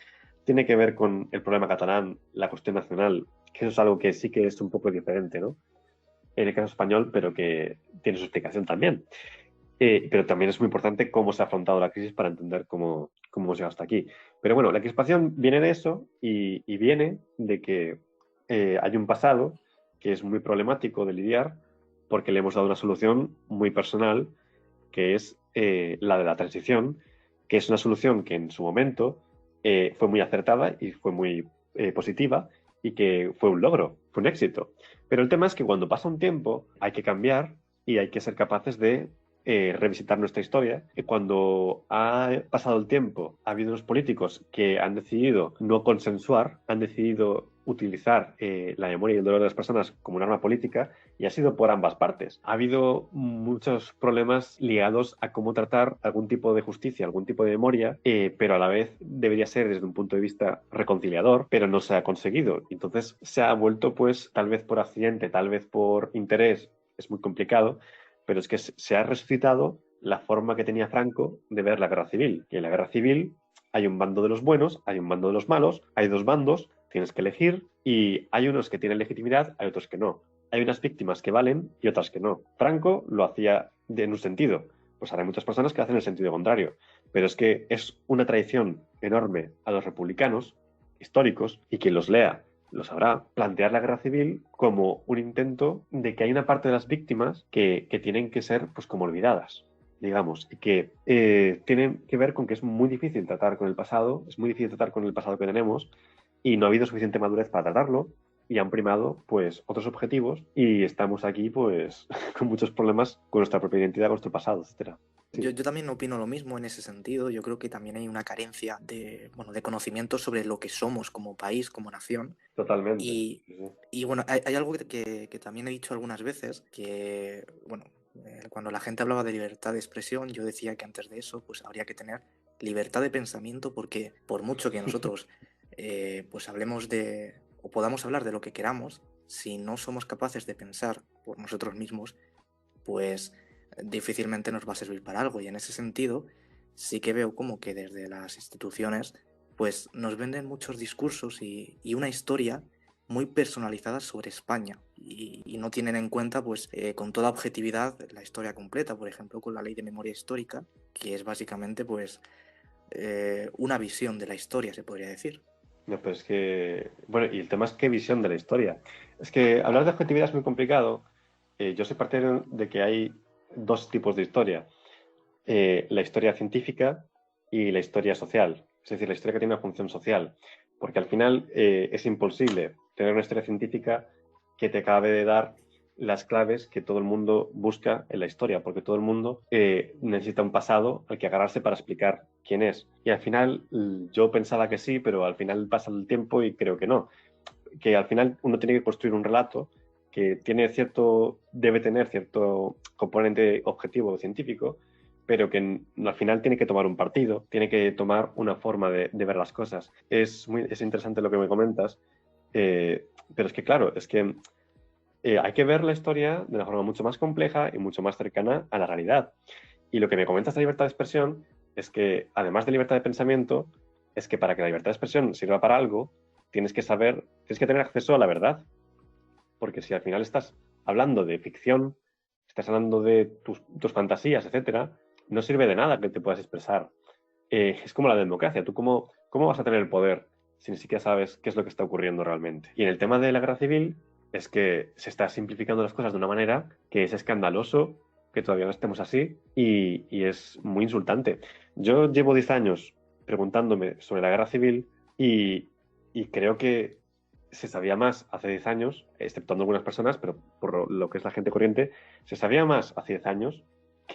tiene que ver con el problema catalán, la cuestión nacional, que eso es algo que sí que es un poco diferente, ¿no? En el caso español, pero que tiene su explicación también. Pero también es muy importante cómo se ha afrontado la crisis para entender cómo hemos llegado hasta aquí. Pero bueno, la crispación viene de eso y viene de que hay un pasado que es muy problemático de lidiar porque le hemos dado una solución muy personal, que es la de la transición, que es una solución que en su momento fue muy acertada y fue muy positiva y que fue un logro, fue un éxito. Pero el tema es que cuando pasa un tiempo hay que cambiar y hay que ser capaces de revisitar nuestra historia. Y cuando ha pasado el tiempo, ha habido unos políticos que han decidido no consensuar, han decidido utilizar la memoria y el dolor de las personas como un arma política, y ha sido por ambas partes. Ha habido muchos problemas ligados a cómo tratar algún tipo de justicia, algún tipo de memoria, pero a la vez debería ser desde un punto de vista reconciliador, pero no se ha conseguido. Entonces se ha vuelto, pues, tal vez por accidente, tal vez por interés, es muy complicado, pero es que se ha resucitado la forma que tenía Franco de ver la guerra civil. Y en la guerra civil hay un bando de los buenos, hay un bando de los malos, hay dos bandos, tienes que elegir y hay unos que tienen legitimidad, hay otros que no. Hay unas víctimas que valen y otras que no. Franco lo hacía en un sentido, pues ahora hay muchas personas que hacen el sentido contrario, pero es que es una traición enorme a los republicanos históricos, y quien los lea lo sabrá, plantear la guerra civil como un intento de que hay una parte de las víctimas que tienen que ser pues como olvidadas, digamos, y que tienen que ver con que es muy difícil tratar con el pasado, es muy difícil tratar con el pasado que tenemos, y no ha habido suficiente madurez para tratarlo, y han primado pues otros objetivos, y estamos aquí pues con muchos problemas con nuestra propia identidad, con nuestro pasado, etcétera. Sí. Yo también opino lo mismo en ese sentido. Yo creo que también hay una carencia de conocimiento sobre lo que somos como país, como nación. Totalmente. Y, Sí, sí. y bueno, hay algo que también he dicho algunas veces, que bueno, cuando la gente hablaba de libertad de expresión, yo decía que antes de eso pues habría que tener libertad de pensamiento, porque por mucho que nosotros pues hablemos de, o podamos hablar de lo que queramos, si no somos capaces de pensar por nosotros mismos, pues difícilmente nos va a servir para algo. Y en ese sentido sí que veo como que desde las instituciones pues nos venden muchos discursos y una historia muy personalizada sobre España, y no tienen en cuenta pues con toda objetividad la historia completa, por ejemplo con la Ley de Memoria Histórica, que es básicamente pues una visión de la historia, se podría decir. No, pero es que, bueno, y el tema es qué visión de la historia. Es que hablar de objetividad es muy complicado. Yo soy partidario de que hay dos tipos de historia. La historia científica y la historia social. Es decir, la historia que tiene una función social. Porque al final es imposible tener una historia científica que te acabe de dar las claves que todo el mundo busca en la historia, porque todo el mundo necesita un pasado al que agarrarse para explicar quién es. Y al final yo pensaba que sí, pero al final pasa el tiempo y creo que no. Que al final uno tiene que construir un relato que debe tener cierto componente objetivo científico, pero que al final tiene que tomar un partido, tiene que tomar una forma de ver las cosas. Es interesante lo que me comentas, pero es que claro, es que hay que ver la historia de una forma mucho más compleja y mucho más cercana a la realidad. Y lo que me comentas de libertad de expresión es que, además de libertad de pensamiento, es que para que la libertad de expresión sirva para algo, tienes que tener acceso a la verdad. Porque si al final estás hablando de ficción, estás hablando de tus fantasías, etcétera, no sirve de nada que te puedas expresar. Es como la democracia. ¿Tú cómo vas a tener el poder si ni siquiera sabes qué es lo que está ocurriendo realmente? Y en el tema de la guerra civil es que se está simplificando las cosas de una manera que es escandaloso que todavía no estemos así, y es muy insultante. Yo llevo 10 años preguntándome sobre la guerra civil y creo que se sabía más hace 10 años, exceptuando algunas personas, pero por lo que es la gente corriente, se sabía más hace 10 años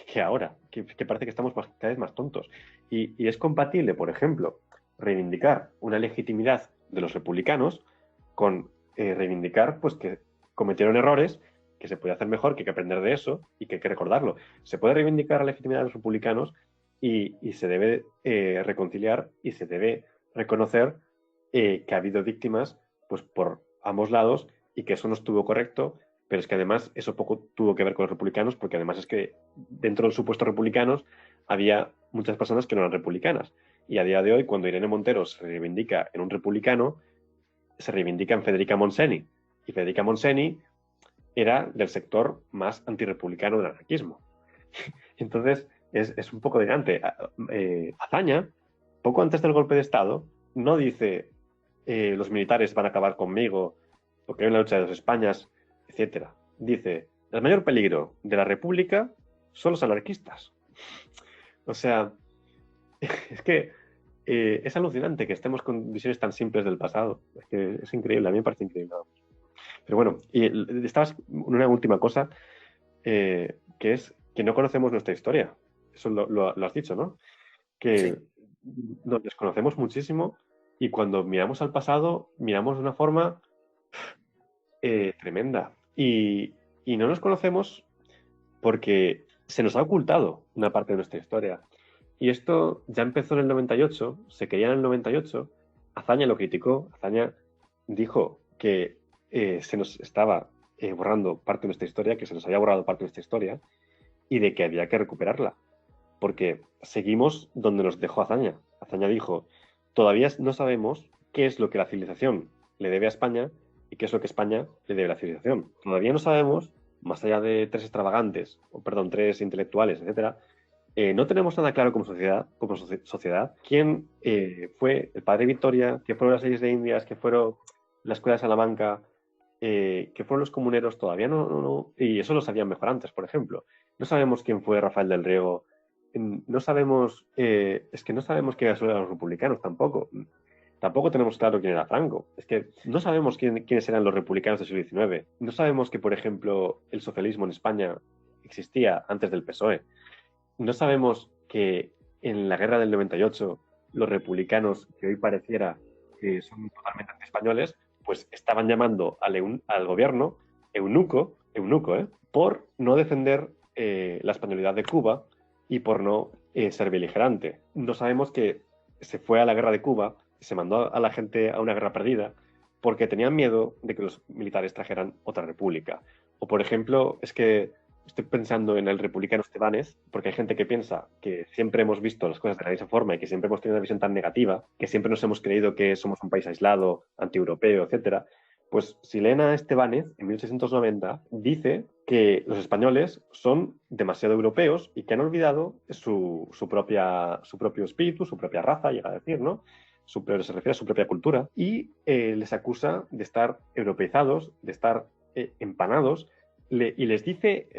que ahora, que parece que estamos cada vez más tontos. Y es compatible, por ejemplo, reivindicar una legitimidad de los republicanos con reivindicar pues que cometieron errores, que se puede hacer mejor, que hay que aprender de eso y que hay que recordarlo. Se puede reivindicar la legitimidad de los republicanos y se debe reconciliar y se debe reconocer que ha habido víctimas pues, por ambos lados y que eso no estuvo correcto, pero es que además eso poco tuvo que ver con los republicanos, porque además es que dentro de los supuestos republicanos había muchas personas que no eran republicanas. Y a día de hoy, cuando Irene Montero se reivindica en un republicano, se reivindica en Federica Montseny. Y Federica Montseny era del sector más antirrepublicano del anarquismo. Entonces, es un poco delirante. Azaña, poco antes del golpe de Estado, no dice los militares van a acabar conmigo porque hay una lucha de dos Españas, etc. Dice, el mayor peligro de la República son los anarquistas. O sea, es que es alucinante que estemos con visiones tan simples del pasado. Es que es increíble, a mí me parece increíble. Pero bueno, y estabas una última cosa, que es que no conocemos nuestra historia. Eso lo has dicho, ¿no? Que Sí. nos desconocemos muchísimo y cuando miramos al pasado, miramos de una forma tremenda. Y no nos conocemos porque se nos ha ocultado una parte de nuestra historia. Y esto ya empezó en el 98, se quería en el 98, Azaña lo criticó, Azaña dijo que se nos estaba borrando parte de nuestra historia, que se nos había borrado parte de nuestra historia y de que había que recuperarla, porque seguimos donde nos dejó Azaña. Azaña dijo, todavía no sabemos qué es lo que la civilización le debe a España y qué es lo que España le debe a la civilización. Todavía no sabemos, más allá de tres intelectuales, etcétera, no tenemos nada claro como sociedad quién fue el padre Victoria, qué fueron las leyes de Indias, qué fueron la escuela de Salamanca, qué fueron los comuneros, todavía no, y eso lo sabían mejor antes, por ejemplo. No sabemos quién fue Rafael del Riego, no sabemos, es que no sabemos quiénes eran los republicanos tampoco. Tampoco tenemos claro quién era Franco. Es que no sabemos quiénes eran los republicanos del siglo XIX. No sabemos que, por ejemplo, el socialismo en España existía antes del PSOE. No sabemos que en la guerra del 98 los republicanos, que hoy pareciera que son totalmente antiespañoles, pues estaban llamando al gobierno eunuco, por no defender la españolidad de Cuba y por no ser beligerante. No sabemos que se fue a la guerra de Cuba, se mandó a la gente a una guerra perdida porque tenían miedo de que los militares trajeran otra república. O, por ejemplo, es que estoy pensando en el republicano Estebanez, porque hay gente que piensa que siempre hemos visto las cosas de la misma forma y que siempre hemos tenido una visión tan negativa, que siempre nos hemos creído que somos un país aislado, antieuropeo, etcétera. Pues Silena Estebanez, en 1890, dice que los españoles son demasiado europeos y que han olvidado su propio espíritu, su propia raza, llega a decir, ¿no? Se refiere a su propia cultura y les acusa de estar europeizados, de estar empanados, y les dice,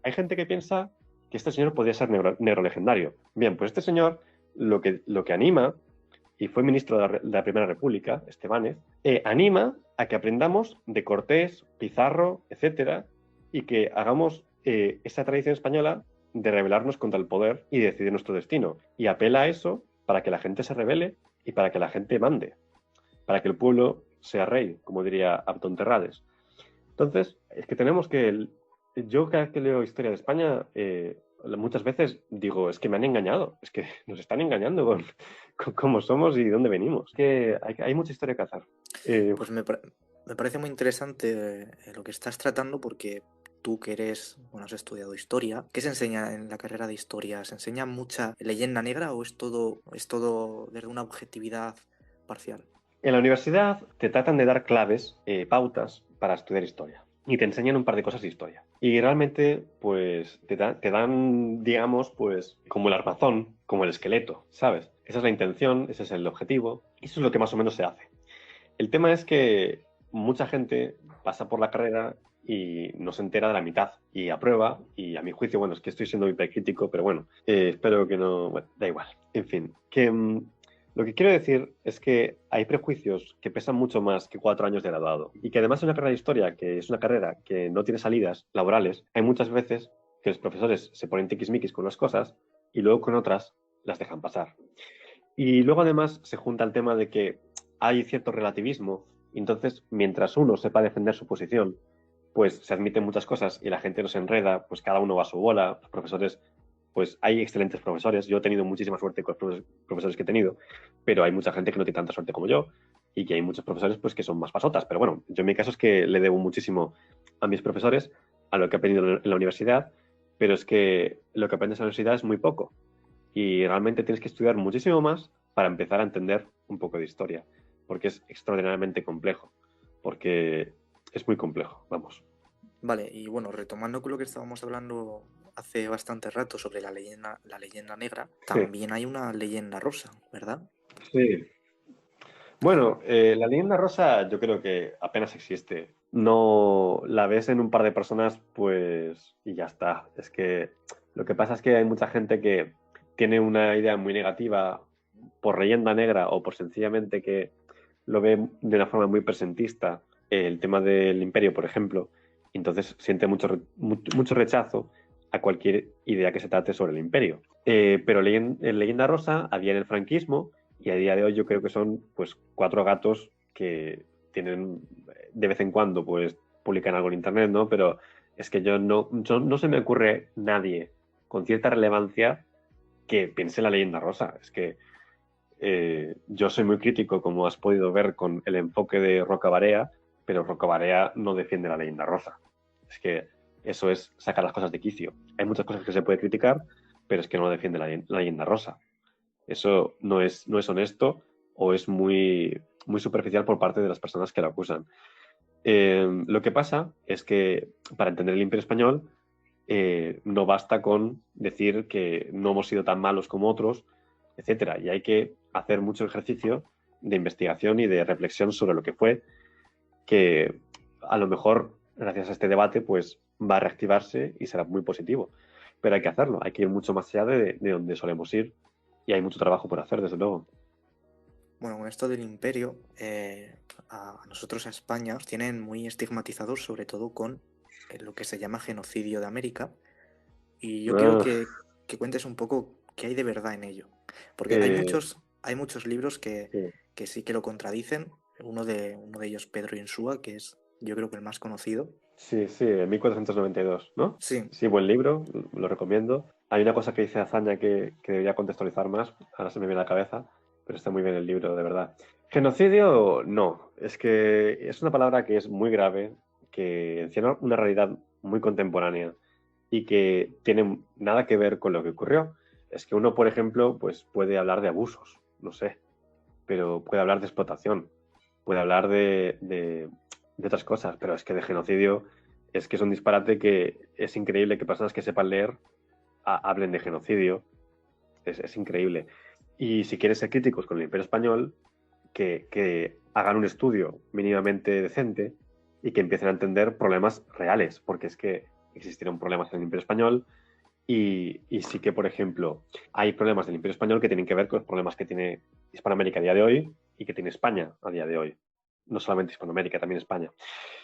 hay gente que piensa que este señor podría ser negro legendario. Bien, pues este señor lo que anima, y fue ministro de la Primera República, Estebanez, anima a que aprendamos de Cortés, Pizarro, etcétera, y que hagamos esa tradición española de rebelarnos contra el poder y decidir nuestro destino. Y apela a eso para que la gente se rebele y para que la gente mande, para que el pueblo sea rey, como diría Abdón Terrades. Entonces, es que tenemos que... Yo cada vez que leo historia de España, muchas veces digo, es que me han engañado, es que nos están engañando con cómo somos y dónde venimos. Es que hay mucha historia que hacer. Pues me parece muy interesante lo que estás tratando porque tú que has estudiado historia, ¿qué se enseña en la carrera de historia? ¿Se enseña mucha leyenda negra o es todo desde una objetividad parcial? En la universidad te tratan de dar claves, pautas para estudiar historia. Y te enseñan un par de cosas de historia. Y realmente, pues, te dan, digamos, pues, como el armazón, como el esqueleto, ¿sabes? Esa es la intención, ese es el objetivo, y eso es lo que más o menos se hace. El tema es que mucha gente pasa por la carrera y no se entera de la mitad, y aprueba, y a mi juicio, bueno, es que estoy siendo hipercrítico, pero bueno, espero que no, bueno, da igual. En fin, que... Lo que quiero decir es que hay prejuicios que pesan mucho más que 4 años de graduado y que además de una carrera de historia, que es una carrera que no tiene salidas laborales, hay muchas veces que los profesores se ponen tiquismiquis con unas cosas y luego con otras las dejan pasar. Y luego además se junta el tema de que hay cierto relativismo Entonces, mientras uno sepa defender su posición, pues se admiten muchas cosas y la gente no se enreda, pues cada uno va a su bola. Los profesores, pues hay excelentes profesores. Yo he tenido muchísima suerte con los profesores que he tenido, pero hay mucha gente que no tiene tanta suerte como yo y que hay muchos profesores pues que son más pasotas. Pero bueno, yo en mi caso es que le debo muchísimo a mis profesores, a lo que he aprendido en la universidad, pero es que lo que aprendes en la universidad es muy poco y realmente tienes que estudiar muchísimo más para empezar a entender un poco de historia, porque es extraordinariamente complejo, porque es muy complejo, vamos. Vale, y bueno, retomando con lo que estábamos hablando hace bastante rato sobre la leyenda negra, Sí, también hay una leyenda rosa, ¿verdad? sí. Bueno, la leyenda rosa yo creo que apenas existe. No la ves en un par de personas, pues, y ya está. Es que lo que pasa es que hay mucha gente que tiene una idea muy negativa por leyenda negra o por sencillamente que lo ve de una forma muy presentista, el tema del imperio, por ejemplo, y entonces siente mucho rechazo a cualquier idea que se trate sobre el imperio. Pero en Leyenda Rosa había en el franquismo y a día de hoy yo creo que son pues 4 gatos que tienen de vez en cuando pues publican algo en internet, ¿no? Pero es que no se me ocurre nadie con cierta relevancia que piense en la Leyenda Rosa. Es que yo soy muy crítico, como has podido ver con el enfoque de Rocabarea, pero Rocabarea no defiende la Leyenda Rosa. Es que eso es sacar las cosas de quicio. Hay muchas cosas que se puede criticar, pero es que no defiende la Leyenda Rosa. Eso no es honesto o es muy superficial por parte de las personas que lo acusan. Lo que pasa es que para entender el Imperio Español no basta con decir que no hemos sido tan malos como otros, etcétera. Y hay que hacer mucho ejercicio de investigación y de reflexión sobre lo que fue, que a lo mejor, gracias a este debate, pues va a reactivarse y será muy positivo. Pero hay que hacerlo, hay que ir mucho más allá de donde solemos ir y hay mucho trabajo por hacer, desde luego. Bueno, con esto del imperio, a nosotros, a España, nos tienen muy estigmatizados, sobre todo con lo que se llama genocidio de América. Y yo quiero Ah, que cuentes un poco qué hay de verdad en ello. Porque eh, hay muchos libros sí, que sí que lo contradicen. Uno de ellos, Pedro Insúa, que es yo creo que el más conocido. sí, sí, en 1492, ¿no? Sí, Sí, buen libro, lo recomiendo. Hay una cosa que dice Azaña que debería contextualizar más, ahora se me viene a la cabeza, pero está muy bien el libro, de verdad. Genocidio, no, es que es una palabra que es muy grave, que encierra una realidad muy contemporánea y que tiene nada que ver con lo que ocurrió. Es que uno, por ejemplo, pues puede hablar de abusos, no sé, pero puede hablar de explotación, puede hablar de otras cosas, pero es que de genocidio es que es un disparate que es increíble que personas que sepan leer hablen de genocidio, es increíble. Y si quieres ser críticos con el Imperio Español, que hagan un estudio mínimamente decente y que empiecen a entender problemas reales, porque es que existieron problemas en el Imperio Español y sí que, por ejemplo, hay problemas del Imperio Español que tienen que ver con los problemas que tiene Hispanoamérica a día de hoy y que tiene España a día de hoy. No solamente Hispanoamérica, también España.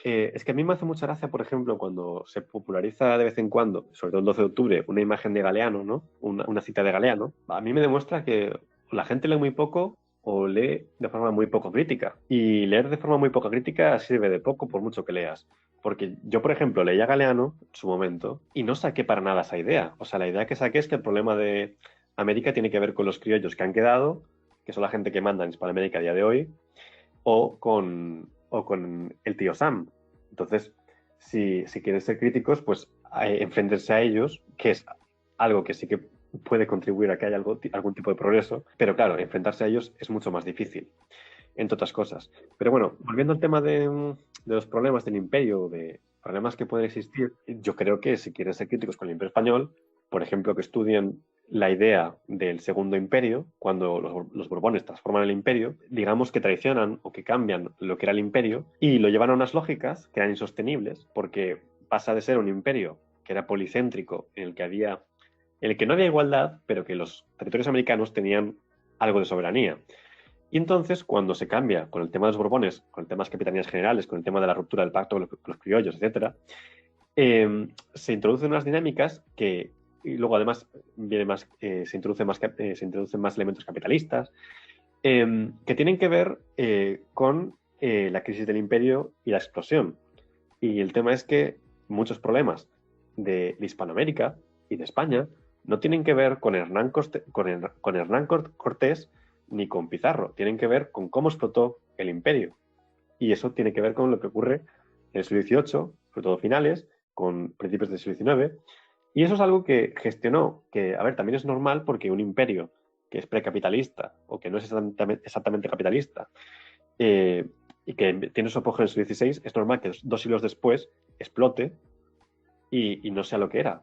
Es que a mí me hace mucha gracia, por ejemplo, cuando se populariza de vez en cuando, sobre todo el 12 de octubre, una imagen de Galeano, ¿no? Una cita de Galeano. A mí me demuestra que la gente lee muy poco o lee de forma muy poco crítica. Y leer de forma muy poco crítica sirve de poco por mucho que leas. Porque yo, por ejemplo, leía Galeano en su momento y no saqué para nada esa idea. O sea, la idea que saqué es que el problema de América tiene que ver con los criollos que han quedado, que son la gente que manda en Hispanoamérica a día de hoy, o con el tío Sam. Entonces, si quieren ser críticos, pues enfrentarse a ellos, que es algo que sí que puede contribuir a que haya algún tipo de progreso, pero claro, enfrentarse a ellos es mucho más difícil, entre otras cosas. Pero bueno, volviendo al tema de los problemas del imperio, de problemas que pueden existir, yo creo que si quieren ser críticos con el imperio español, por ejemplo, que estudien la idea del segundo imperio, cuando los Borbones transforman el imperio, digamos que traicionan o que cambian lo que era el imperio y lo llevan a unas lógicas que eran insostenibles, porque pasa de ser un imperio que era policéntrico, en el que no había igualdad, pero que los territorios americanos tenían algo de soberanía. Y entonces, cuando se cambia con el tema de los Borbones, con el tema de las capitanías generales, con el tema de la ruptura del pacto con los criollos, etcétera, se introducen unas dinámicas que, y luego además se introducen más elementos capitalistas, que tienen que ver con la crisis del imperio y la explosión. Y el tema es que muchos problemas de Hispanoamérica y de España no tienen que ver con Hernán Cortés ni con Pizarro, tienen que ver con cómo explotó el imperio. Y eso tiene que ver con lo que ocurre en el siglo XVIII, sobre todo finales, con principios del siglo XIX. Y eso es algo que gestionó, que, a ver, también es normal porque un imperio que es precapitalista o que no es exactamente capitalista y que tiene su apogeo en el siglo XVI, es normal que 2 siglos después explote y no sea lo que era.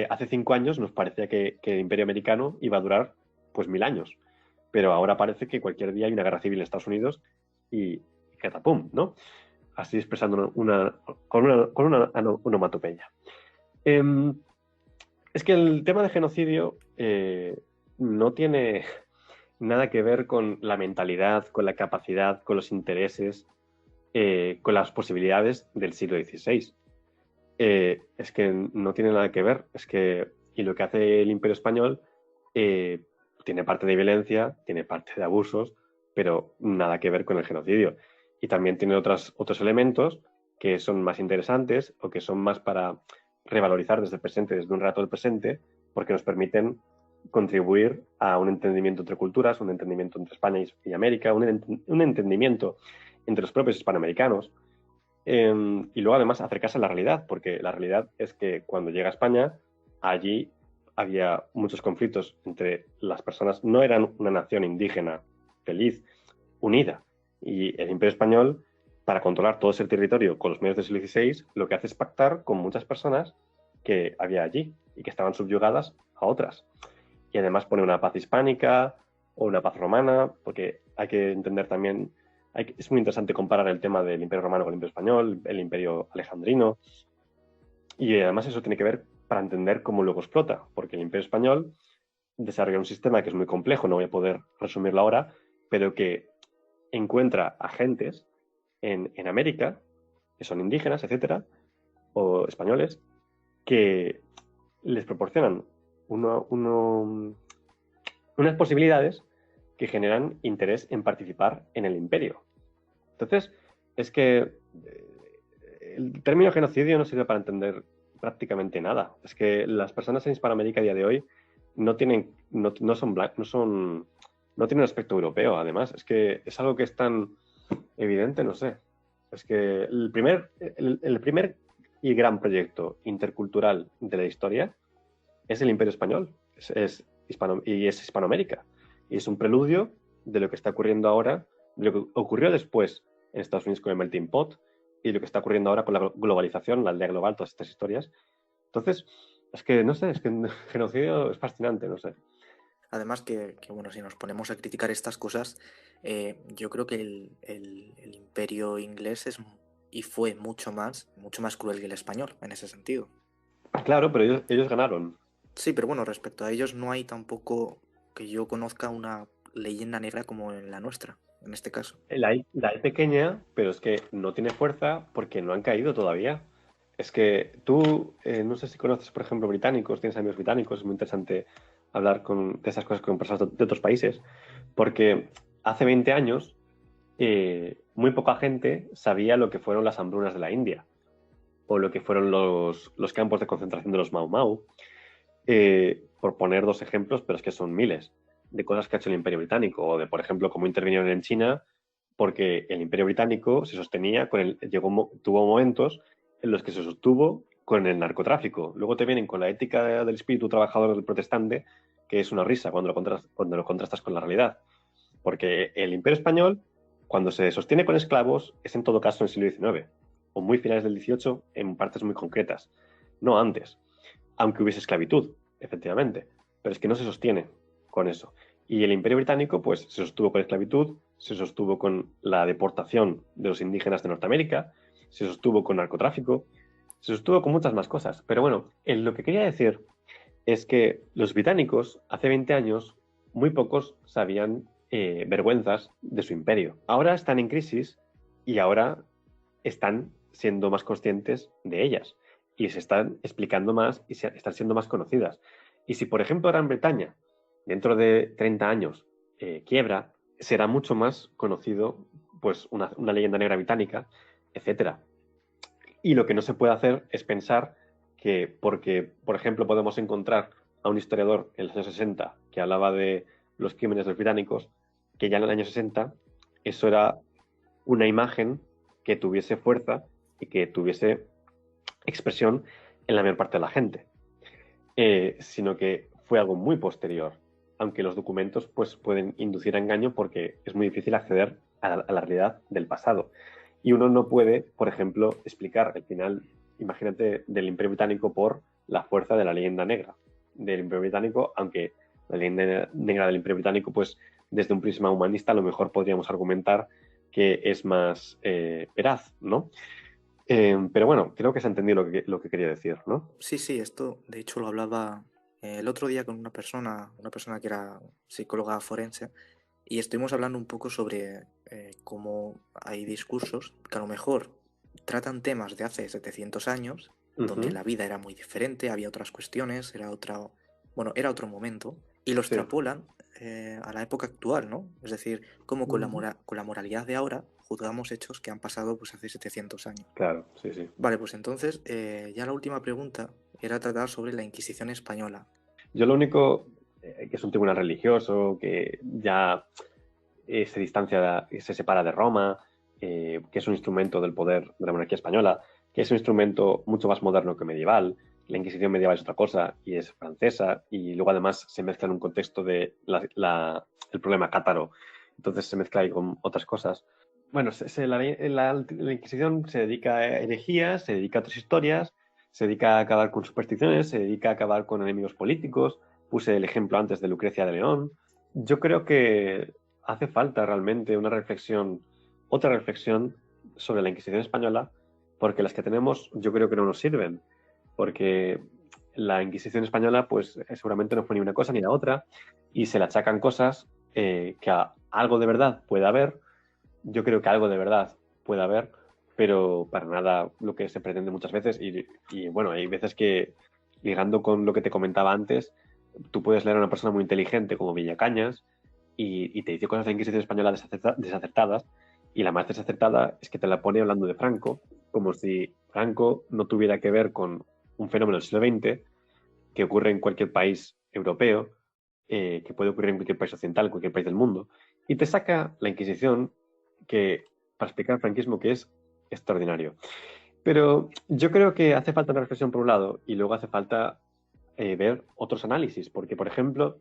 Hace 5 años nos parecía que el imperio americano iba a durar pues 1000 años, pero ahora parece que cualquier día hay una guerra civil en Estados Unidos y catapum, ¿no? Así expresando con una onomatopeya. Es que el tema de genocidio no tiene nada que ver con la mentalidad, con la capacidad, con los intereses, con las posibilidades del siglo XVI. Es que no tiene nada que ver. Y lo que hace el Imperio Español tiene parte de violencia, tiene parte de abusos, pero nada que ver con el genocidio. Y también tiene otros elementos que son más interesantes o que son más para revalorizar desde el presente, desde un relato del presente, porque nos permiten contribuir a un entendimiento entre culturas, un entendimiento entre España y América, un entendimiento entre los propios hispanoamericanos, y luego además acercarse a la realidad, porque la realidad es que cuando llega a España, allí había muchos conflictos entre las personas, no eran una nación indígena feliz, unida, y el Imperio Español, para controlar todo ese territorio con los medios del siglo XVI, lo que hace es pactar con muchas personas que había allí y que estaban subyugadas a otras. Y además pone una paz hispánica o una paz romana, porque hay que entender también, es muy interesante comparar el tema del Imperio Romano con el Imperio Español, el Imperio Alejandrino, y además eso tiene que ver para entender cómo luego explota, porque el Imperio Español desarrolla un sistema que es muy complejo, no voy a poder resumirlo ahora, pero que encuentra agentes en América, que son indígenas, etcétera, o españoles, que les proporcionan unas posibilidades que generan interés en participar en el imperio. Entonces, es que el término genocidio no sirve para entender prácticamente nada. Es que las personas en Hispanoamérica a día de hoy no tienen un aspecto europeo, además. Es que es algo que es tan evidente, no sé. Es que el primer y gran proyecto intercultural de la historia es el Imperio Español, es Hispanoamérica. Y es un preludio de lo que está ocurriendo ahora, de lo que ocurrió después en Estados Unidos con el melting pot y lo que está ocurriendo ahora con la globalización, la aldea global, todas estas historias. Entonces, es que, no sé, es que el genocidio es fascinante, no sé. Además bueno, si nos ponemos a criticar estas cosas, yo creo que el imperio inglés fue mucho más cruel que el español en ese sentido. Claro, pero ellos ganaron. Sí, pero bueno, respecto a ellos no hay tampoco que yo conozca una leyenda negra como en la nuestra, en este caso. La hay pequeña, pero es que no tiene fuerza porque no han caído todavía. Es que tú, no sé si conoces, por ejemplo, británicos, tienes amigos británicos, es muy interesante hablar de esas cosas con personas de otros países, porque hace 20 años muy poca gente sabía lo que fueron las hambrunas de la India o lo que fueron los campos de concentración de los Mau Mau, por poner 2 ejemplos, pero es que son miles de cosas que ha hecho el Imperio Británico, o de, por ejemplo, cómo intervinieron en China, porque el Imperio Británico se sostenía tuvo momentos en los que se sostuvo con el narcotráfico. Luego te vienen con la ética del espíritu trabajador del protestante, que es una risa cuando lo contrastas con la realidad. Porque el Imperio Español, cuando se sostiene con esclavos, es en todo caso en el siglo XIX, o muy finales del XVIII, en partes muy concretas, no antes, aunque hubiese esclavitud, efectivamente, pero es que no se sostiene con eso. Y el Imperio Británico, pues, se sostuvo con esclavitud, se sostuvo con la deportación de los indígenas de Norteamérica, se sostuvo con narcotráfico, se sostuvo con muchas más cosas. Pero bueno, lo que quería decir es que los británicos, hace 20 años, muy pocos sabían vergüenzas de su imperio. Ahora están en crisis y ahora están siendo más conscientes de ellas y se están explicando más y están siendo más conocidas. Y si, por ejemplo, Gran Bretaña, dentro de 30 años, quiebra, será mucho más conocido pues una leyenda negra británica, etcétera. Y lo que no se puede hacer es pensar que porque, por ejemplo, podemos encontrar a un historiador en los años 60 que hablaba de los crímenes de los británicos, que ya en los años 60 eso era una imagen que tuviese fuerza y que tuviese expresión en la mayor parte de la gente, sino que fue algo muy posterior, aunque los documentos pues, pueden inducir a engaño porque es muy difícil acceder a la realidad del pasado. Y uno no puede, por ejemplo, explicar el final, imagínate, del Imperio Británico por la fuerza de la leyenda negra del Imperio Británico, aunque la leyenda negra del Imperio Británico, pues desde un prisma humanista a lo mejor podríamos argumentar que es más veraz, ¿no? Pero bueno, creo que se ha entendido lo que quería decir, ¿no? Sí, esto de hecho lo hablaba el otro día con una persona que era psicóloga forense, y estuvimos hablando un poco sobre cómo hay discursos que a lo mejor tratan temas de hace 700 años, donde la vida era muy diferente, había otras cuestiones, era otro momento, y lo extrapolan a la época actual, ¿no? Es decir, cómo con la moralidad de ahora juzgamos hechos que han pasado pues hace 700 años. Claro, sí. Vale, pues entonces ya la última pregunta era tratar sobre la Inquisición española. Yo lo único, que es un tribunal religioso, que ya se distancia, se separa de Roma, que es un instrumento del poder de la monarquía española, que es un instrumento mucho más moderno que medieval. La Inquisición medieval es otra cosa y es francesa, y luego además se mezcla en un contexto de el problema cátaro. Entonces se mezcla ahí con otras cosas. Bueno, la Inquisición se dedica a herejías, se dedica a otras historias, se dedica a acabar con supersticiones, se dedica a acabar con enemigos políticos. Puse el ejemplo antes de Lucrecia de León. Yo creo que hace falta realmente otra reflexión sobre la Inquisición española, porque las que tenemos yo creo que no nos sirven, porque la Inquisición española pues seguramente no fue ni una cosa ni la otra, y se le achacan cosas que algo de verdad puede haber. Yo creo que algo de verdad puede haber, pero para nada lo que se pretende muchas veces. Y bueno, hay veces que, ligando con lo que te comentaba antes, tú puedes leer a una persona muy inteligente como Villacañas y te dice cosas de la Inquisición española desacertadas, y la más desacertada es que te la pone hablando de Franco, como si Franco no tuviera que ver con un fenómeno del siglo XX que ocurre en cualquier país europeo, que puede ocurrir en cualquier país occidental, en cualquier país del mundo, y te saca la Inquisición para explicar el franquismo, que es extraordinario. Pero yo creo que hace falta una reflexión por un lado, y luego hace falta ver otros análisis, porque, por ejemplo,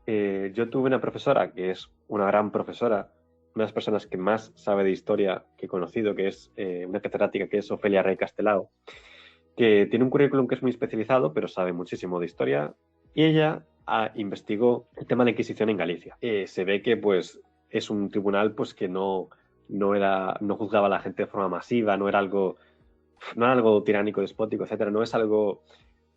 yo tuve una profesora que es una gran profesora, una de las personas que más sabe de historia que he conocido, que es una catedrática, que es Ofelia Rey Castelao, que tiene un currículum que es muy especializado, pero sabe muchísimo de historia, y ella investigó el tema de la Inquisición en Galicia. Se ve que pues es un tribunal pues que no juzgaba a la gente de forma masiva, no era algo tiránico, despótico, etcétera. No es algo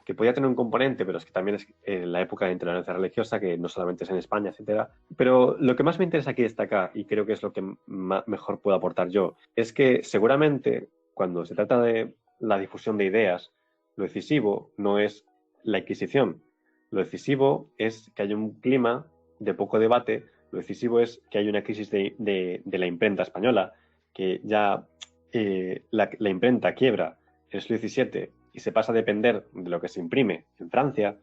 que podía tener un componente, pero es que también es en la época de intolerancia religiosa, que no solamente es en España, etcétera. Pero lo que más me interesa aquí destacar, y creo que es lo que mejor puedo aportar yo, es que seguramente cuando se trata de la difusión de ideas, lo decisivo no es la Inquisición. Lo decisivo es que haya un clima de poco debate. Lo decisivo es que hay una crisis de la imprenta española, que ya la imprenta quiebra en el siglo XVII y se pasa a depender de lo que se imprime en Francia.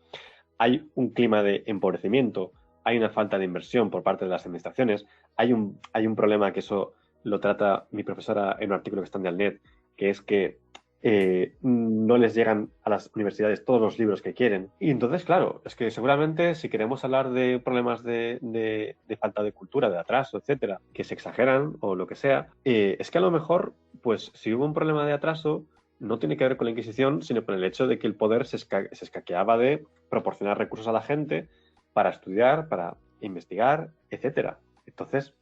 Hay un clima de empobrecimiento, hay una falta de inversión por parte de las administraciones, hay un problema que eso lo trata mi profesora en un artículo que está en Alnet, que es que no les llegan a las universidades todos los libros que quieren. Y entonces, claro, es que seguramente si queremos hablar de problemas de falta de cultura, de atraso, etcétera, que se exageran o lo que sea, es que a lo mejor, pues si hubo un problema de atraso, no tiene que ver con la Inquisición, sino con el hecho de que el poder se escaqueaba de proporcionar recursos a la gente para estudiar, para investigar, etcétera. Entonces,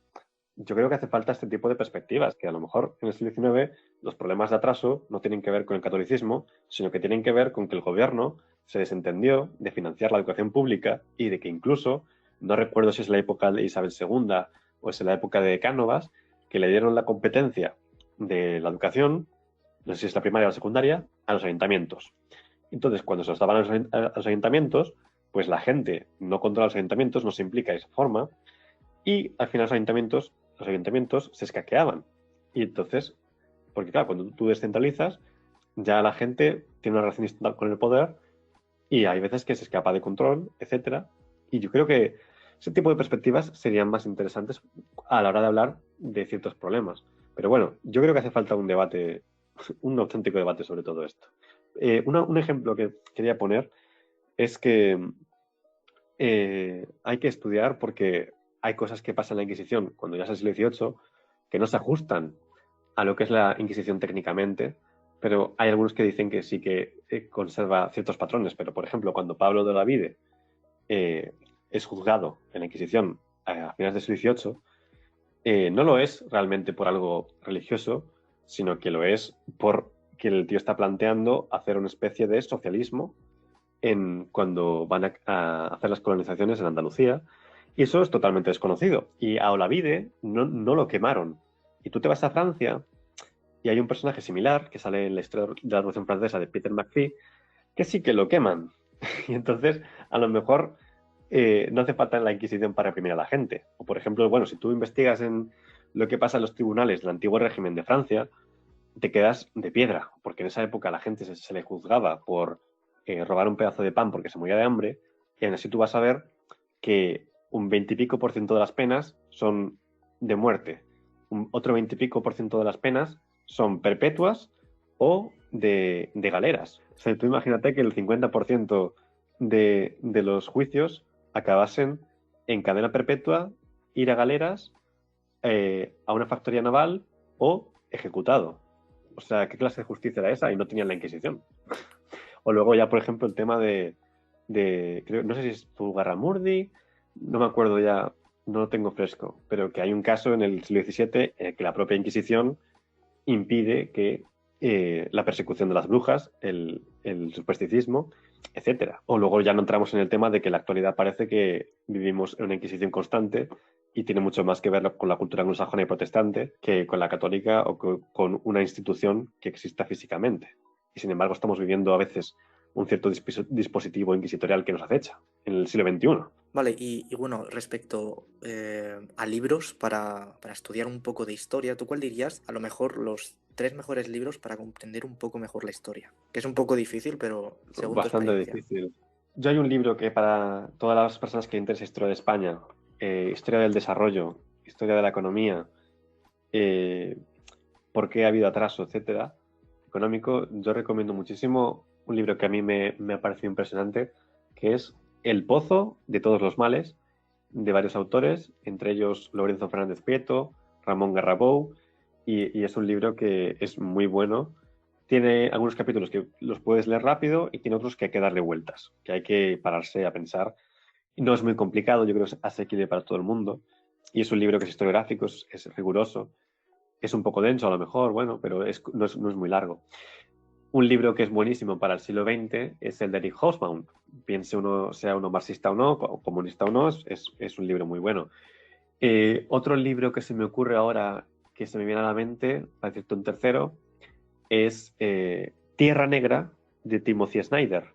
yo creo que hace falta este tipo de perspectivas, que a lo mejor en el siglo XIX los problemas de atraso no tienen que ver con el catolicismo, sino que tienen que ver con que el gobierno se desentendió de financiar la educación pública, y de que incluso, no recuerdo si es la época de Isabel II o es la época de Cánovas, que le dieron la competencia de la educación, no sé si es la primaria o la secundaria, a los ayuntamientos. Entonces, cuando se los daban a los ayuntamientos, pues la gente no controla los ayuntamientos, no se implica de esa forma, y al final los ayuntamientos los ayuntamientos se escaqueaban. Y entonces, porque claro, cuando tú descentralizas, ya la gente tiene una relación distinta con el poder y hay veces que se escapa de control, etcétera. Y yo creo que ese tipo de perspectivas serían más interesantes a la hora de hablar de ciertos problemas. Pero bueno, yo creo que hace falta un debate, un auténtico debate sobre todo esto. Un ejemplo que quería poner es que hay que estudiar porque hay cosas que pasan en la Inquisición cuando ya es el siglo XVIII que no se ajustan a lo que es la Inquisición técnicamente, pero hay algunos que dicen que sí que conserva ciertos patrones. Pero, por ejemplo, cuando Pablo de Olavide es juzgado en la Inquisición a finales del siglo XVIII, no lo es realmente por algo religioso, sino que lo es porque el tío está planteando hacer una especie de socialismo cuando van a hacer las colonizaciones en Andalucía, y eso es totalmente desconocido. Y a Olavide no lo quemaron. Y tú te vas a Francia y hay un personaje similar que sale en la historia de la Revolución Francesa de Peter McPhee, que sí que lo queman. Y entonces, a lo mejor no hace falta la Inquisición para reprimir a la gente. O, por ejemplo, bueno, si tú investigas en lo que pasa en los tribunales del antiguo régimen de Francia, te quedas de piedra, porque en esa época a la gente se le juzgaba por robar un pedazo de pan porque se moría de hambre, y aún así tú vas a ver que un 20 y pico % de las penas son de muerte, otro 20 y pico % de las penas son perpetuas o de galeras. O sea, tú imagínate que el 50% de los juicios acabasen en cadena perpetua, ir a galeras, a una factoría naval o ejecutado. O sea, ¿qué clase de justicia era esa? Y no tenían la Inquisición. O luego ya, por ejemplo, el tema no sé si es Zugarramurdi, no me acuerdo ya, no lo tengo fresco, pero que hay un caso en el siglo XVII en el que la propia Inquisición impide que la persecución de las brujas, el supersticismo, etcétera. O luego ya no entramos en el tema de que en la actualidad parece que vivimos en una Inquisición constante y tiene mucho más que ver con la cultura anglosajona y protestante que con la católica o con una institución que exista físicamente. Y sin embargo estamos viviendo a veces un cierto dispositivo inquisitorial que nos acecha en el siglo XXI. Vale, y bueno, respecto a libros para estudiar un poco de historia, ¿tú cuál dirías? A lo mejor los 3 mejores libros para comprender un poco mejor la historia. Que es un poco difícil, pero según tu Bastante experiencia. difícil. Yo hay un libro que para todas las personas que interesa historia de España, historia del desarrollo, historia de la economía, por qué ha habido atraso, etcétera, económico, yo recomiendo muchísimo un libro que a mí me ha parecido impresionante, que es El pozo de todos los males, de varios autores, entre ellos Lorenzo Fernández Prieto, Ramón Garrabou, y es un libro que es muy bueno. Tiene algunos capítulos que los puedes leer rápido y tiene otros que hay que darle vueltas, que hay que pararse a pensar. Y no es muy complicado, yo creo que es asequible para todo el mundo. Y es un libro que es historiográfico, es riguroso. Es un poco denso a lo mejor, bueno, pero no es muy largo. Un libro que es buenísimo para el siglo XX es el de Eric Hobsbawm. Piense uno, sea uno marxista o no, o comunista o no, es un libro muy bueno. Otro libro que se me ocurre ahora, que se me viene a la mente, para decirte un tercero, es Tierra Negra, de Timothy Snyder.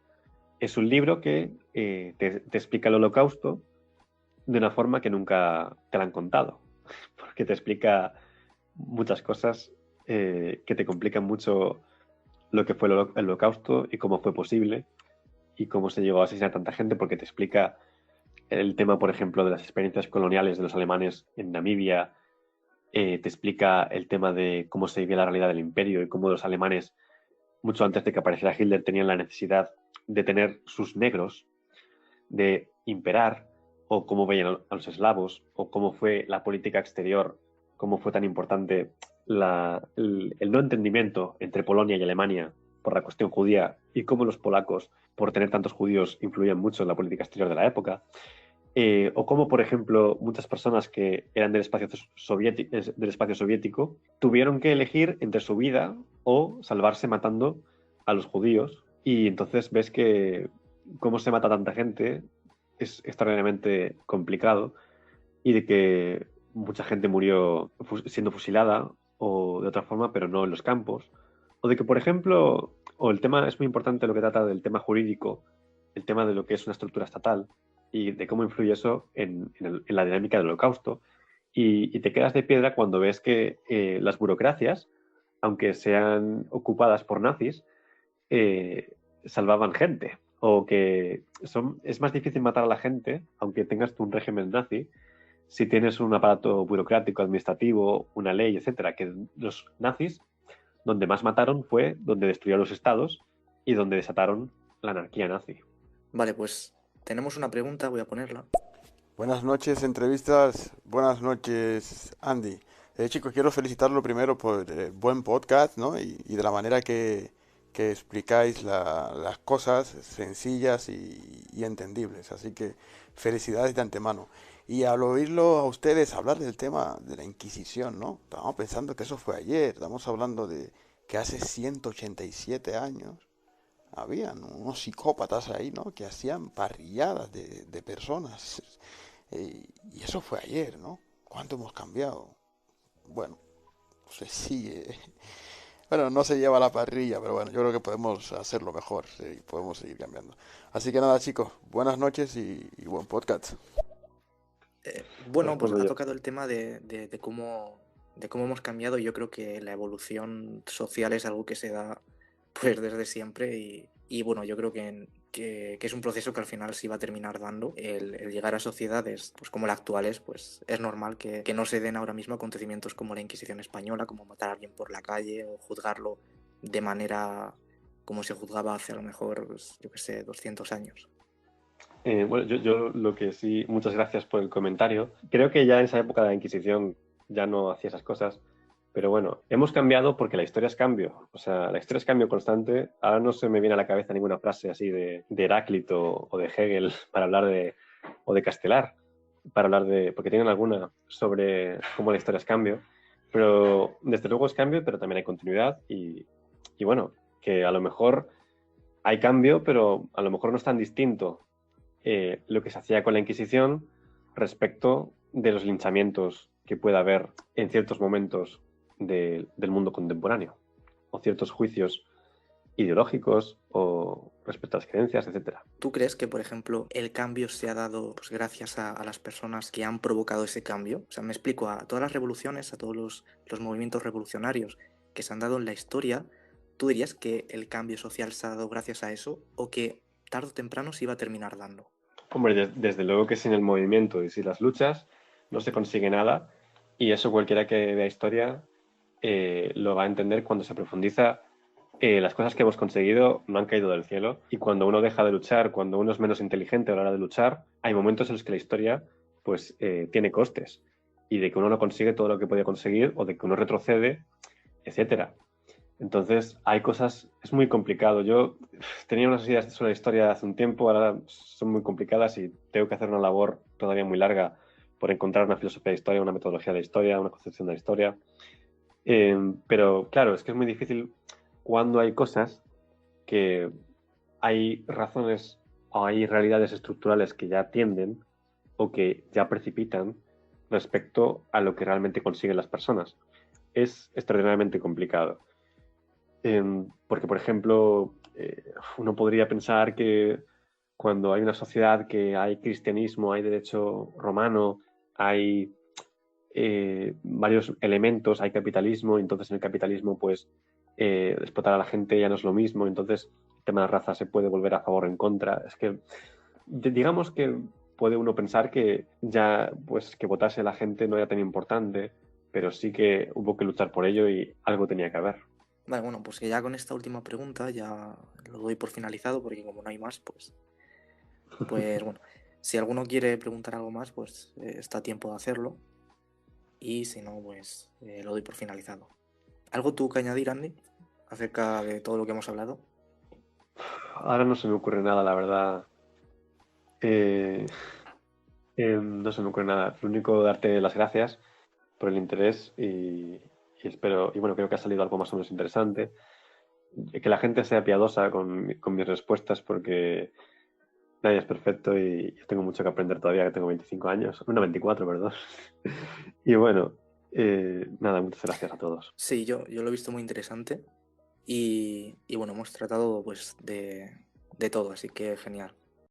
Es un libro que te explica el Holocausto de una forma que nunca te la han contado, porque te explica muchas cosas que te complican mucho lo que fue el Holocausto y cómo fue posible y cómo se llegó a asesinar a tanta gente, porque te explica el tema, por ejemplo, de las experiencias coloniales de los alemanes en Namibia, te explica el tema de cómo se vivía la realidad del imperio y cómo los alemanes, mucho antes de que apareciera Hitler, tenían la necesidad de tener sus negros, de imperar, o cómo veían a los eslavos, o cómo fue la política exterior, cómo fue tan importante el no entendimiento entre Polonia y Alemania por la cuestión judía y cómo los polacos, por tener tantos judíos, influían mucho en la política exterior de la época. O cómo, por ejemplo, muchas personas que eran del espacio soviético tuvieron que elegir entre su vida o salvarse matando a los judíos. Y entonces ves que cómo se mata a tanta gente es extraordinariamente complicado y de que mucha gente murió siendo fusilada o de otra forma, pero no en los campos. O de que, por ejemplo, o el tema es muy importante lo que trata del tema jurídico, el tema de lo que es una estructura estatal y de cómo influye eso en la dinámica del Holocausto y te quedas de piedra cuando ves que las burocracias, aunque sean ocupadas por nazis, salvaban gente. O que es más difícil matar a la gente, aunque tengas tú un régimen nazi, si tienes un aparato burocrático, administrativo, una ley, etcétera. Que los nazis, donde más mataron fue donde destruyeron los estados y donde desataron la anarquía nazi. Vale, pues tenemos una pregunta, voy a ponerla. Buenas noches, entrevistas. Buenas noches, Andy. Chicos, quiero felicitarlo primero por el buen podcast, ¿no? Y de la manera que explicáis las cosas sencillas y entendibles. Así que felicidades de antemano. Y al oírlo a ustedes hablar del tema de la Inquisición, ¿no? Estamos pensando que eso fue ayer. Estamos hablando de que hace 187 años habían unos psicópatas ahí, ¿no? Que hacían parrilladas de personas. Y eso fue ayer, ¿no? ¿Cuánto hemos cambiado? Bueno, se sigue. Bueno, no se lleva a la parrilla, pero bueno, yo creo que podemos hacerlo mejor, sí, podemos seguir cambiando. Así que nada, chicos, buenas noches y buen podcast. Bueno, pues Respondo ha yo. tocado el tema de cómo hemos cambiado. Yo creo que la evolución social es algo que se da pues desde siempre y bueno, yo creo que es un proceso que al final se va a terminar dando. El llegar a sociedades pues como la actuales, pues es normal que no se den ahora mismo acontecimientos como la Inquisición española, como matar a alguien por la calle o juzgarlo de manera como se juzgaba hace a lo mejor, pues, yo qué sé, 200 años. Bueno, yo lo que sí, muchas gracias por el comentario. Creo que ya en esa época de la Inquisición ya no hacía esas cosas, pero bueno, hemos cambiado porque la historia es cambio. O sea, la historia es cambio constante. Ahora no se me viene a la cabeza ninguna frase así de Heráclito o de Hegel para hablar o de Castelar, para hablar porque tienen alguna sobre cómo la historia es cambio. Pero desde luego es cambio, pero también hay continuidad y bueno, que a lo mejor hay cambio, pero a lo mejor no es tan distinto lo que se hacía con la Inquisición respecto de los linchamientos que pueda haber en ciertos momentos del mundo contemporáneo, o ciertos juicios ideológicos o respecto a las creencias, etcétera. ¿Tú crees que, por ejemplo, el cambio se ha dado pues, gracias a las personas que han provocado ese cambio? O sea, me explico, a todas las revoluciones, a todos los movimientos revolucionarios que se han dado en la historia, ¿tú dirías que el cambio social se ha dado gracias a eso o que tarde o temprano se iba a terminar dando? Hombre, desde luego que sin el movimiento y sin las luchas no se consigue nada y eso cualquiera que vea historia lo va a entender cuando se profundiza. Las cosas que hemos conseguido no han caído del cielo y cuando uno deja de luchar, cuando uno es menos inteligente a la hora de luchar, hay momentos en los que la historia pues tiene costes y de que uno no consigue todo lo que podía conseguir o de que uno retrocede, etcétera. Entonces hay cosas, es muy complicado. Yo tenía unas ideas sobre la historia hace un tiempo, ahora son muy complicadas y tengo que hacer una labor todavía muy larga por encontrar una filosofía de historia, una metodología de la historia, una concepción de la historia. Pero claro, es que es muy difícil cuando hay cosas que hay razones o hay realidades estructurales que ya tienden o que ya precipitan respecto a lo que realmente consiguen las personas. Es extraordinariamente complicado. Porque, por ejemplo, uno podría pensar que cuando hay una sociedad que hay cristianismo, hay derecho romano, hay varios elementos, hay capitalismo, y entonces en el capitalismo, pues, explotar a la gente ya no es lo mismo, entonces el tema de la raza se puede volver a favor o en contra. Es que, digamos que puede uno pensar que ya, pues, que votase la gente no era tan importante, pero sí que hubo que luchar por ello y algo tenía que haber. Vale, bueno, pues que ya con esta última pregunta ya lo doy por finalizado porque como no hay más, pues bueno, si alguno quiere preguntar algo más, pues está a tiempo de hacerlo y si no, pues lo doy por finalizado. ¿Algo tú que añadir, Andy, acerca de todo lo que hemos hablado? Ahora no se me ocurre nada, la verdad. No se me ocurre nada. Lo único, darte las gracias por el interés y espero, y bueno, creo que ha salido algo más o menos interesante. Que la gente sea piadosa con mis respuestas porque nadie es perfecto y yo tengo mucho que aprender todavía, que tengo 25 años, no, 24, perdón. Y bueno, nada, muchas gracias a todos. Sí, yo lo he visto muy interesante y bueno, hemos tratado pues de todo, así que genial.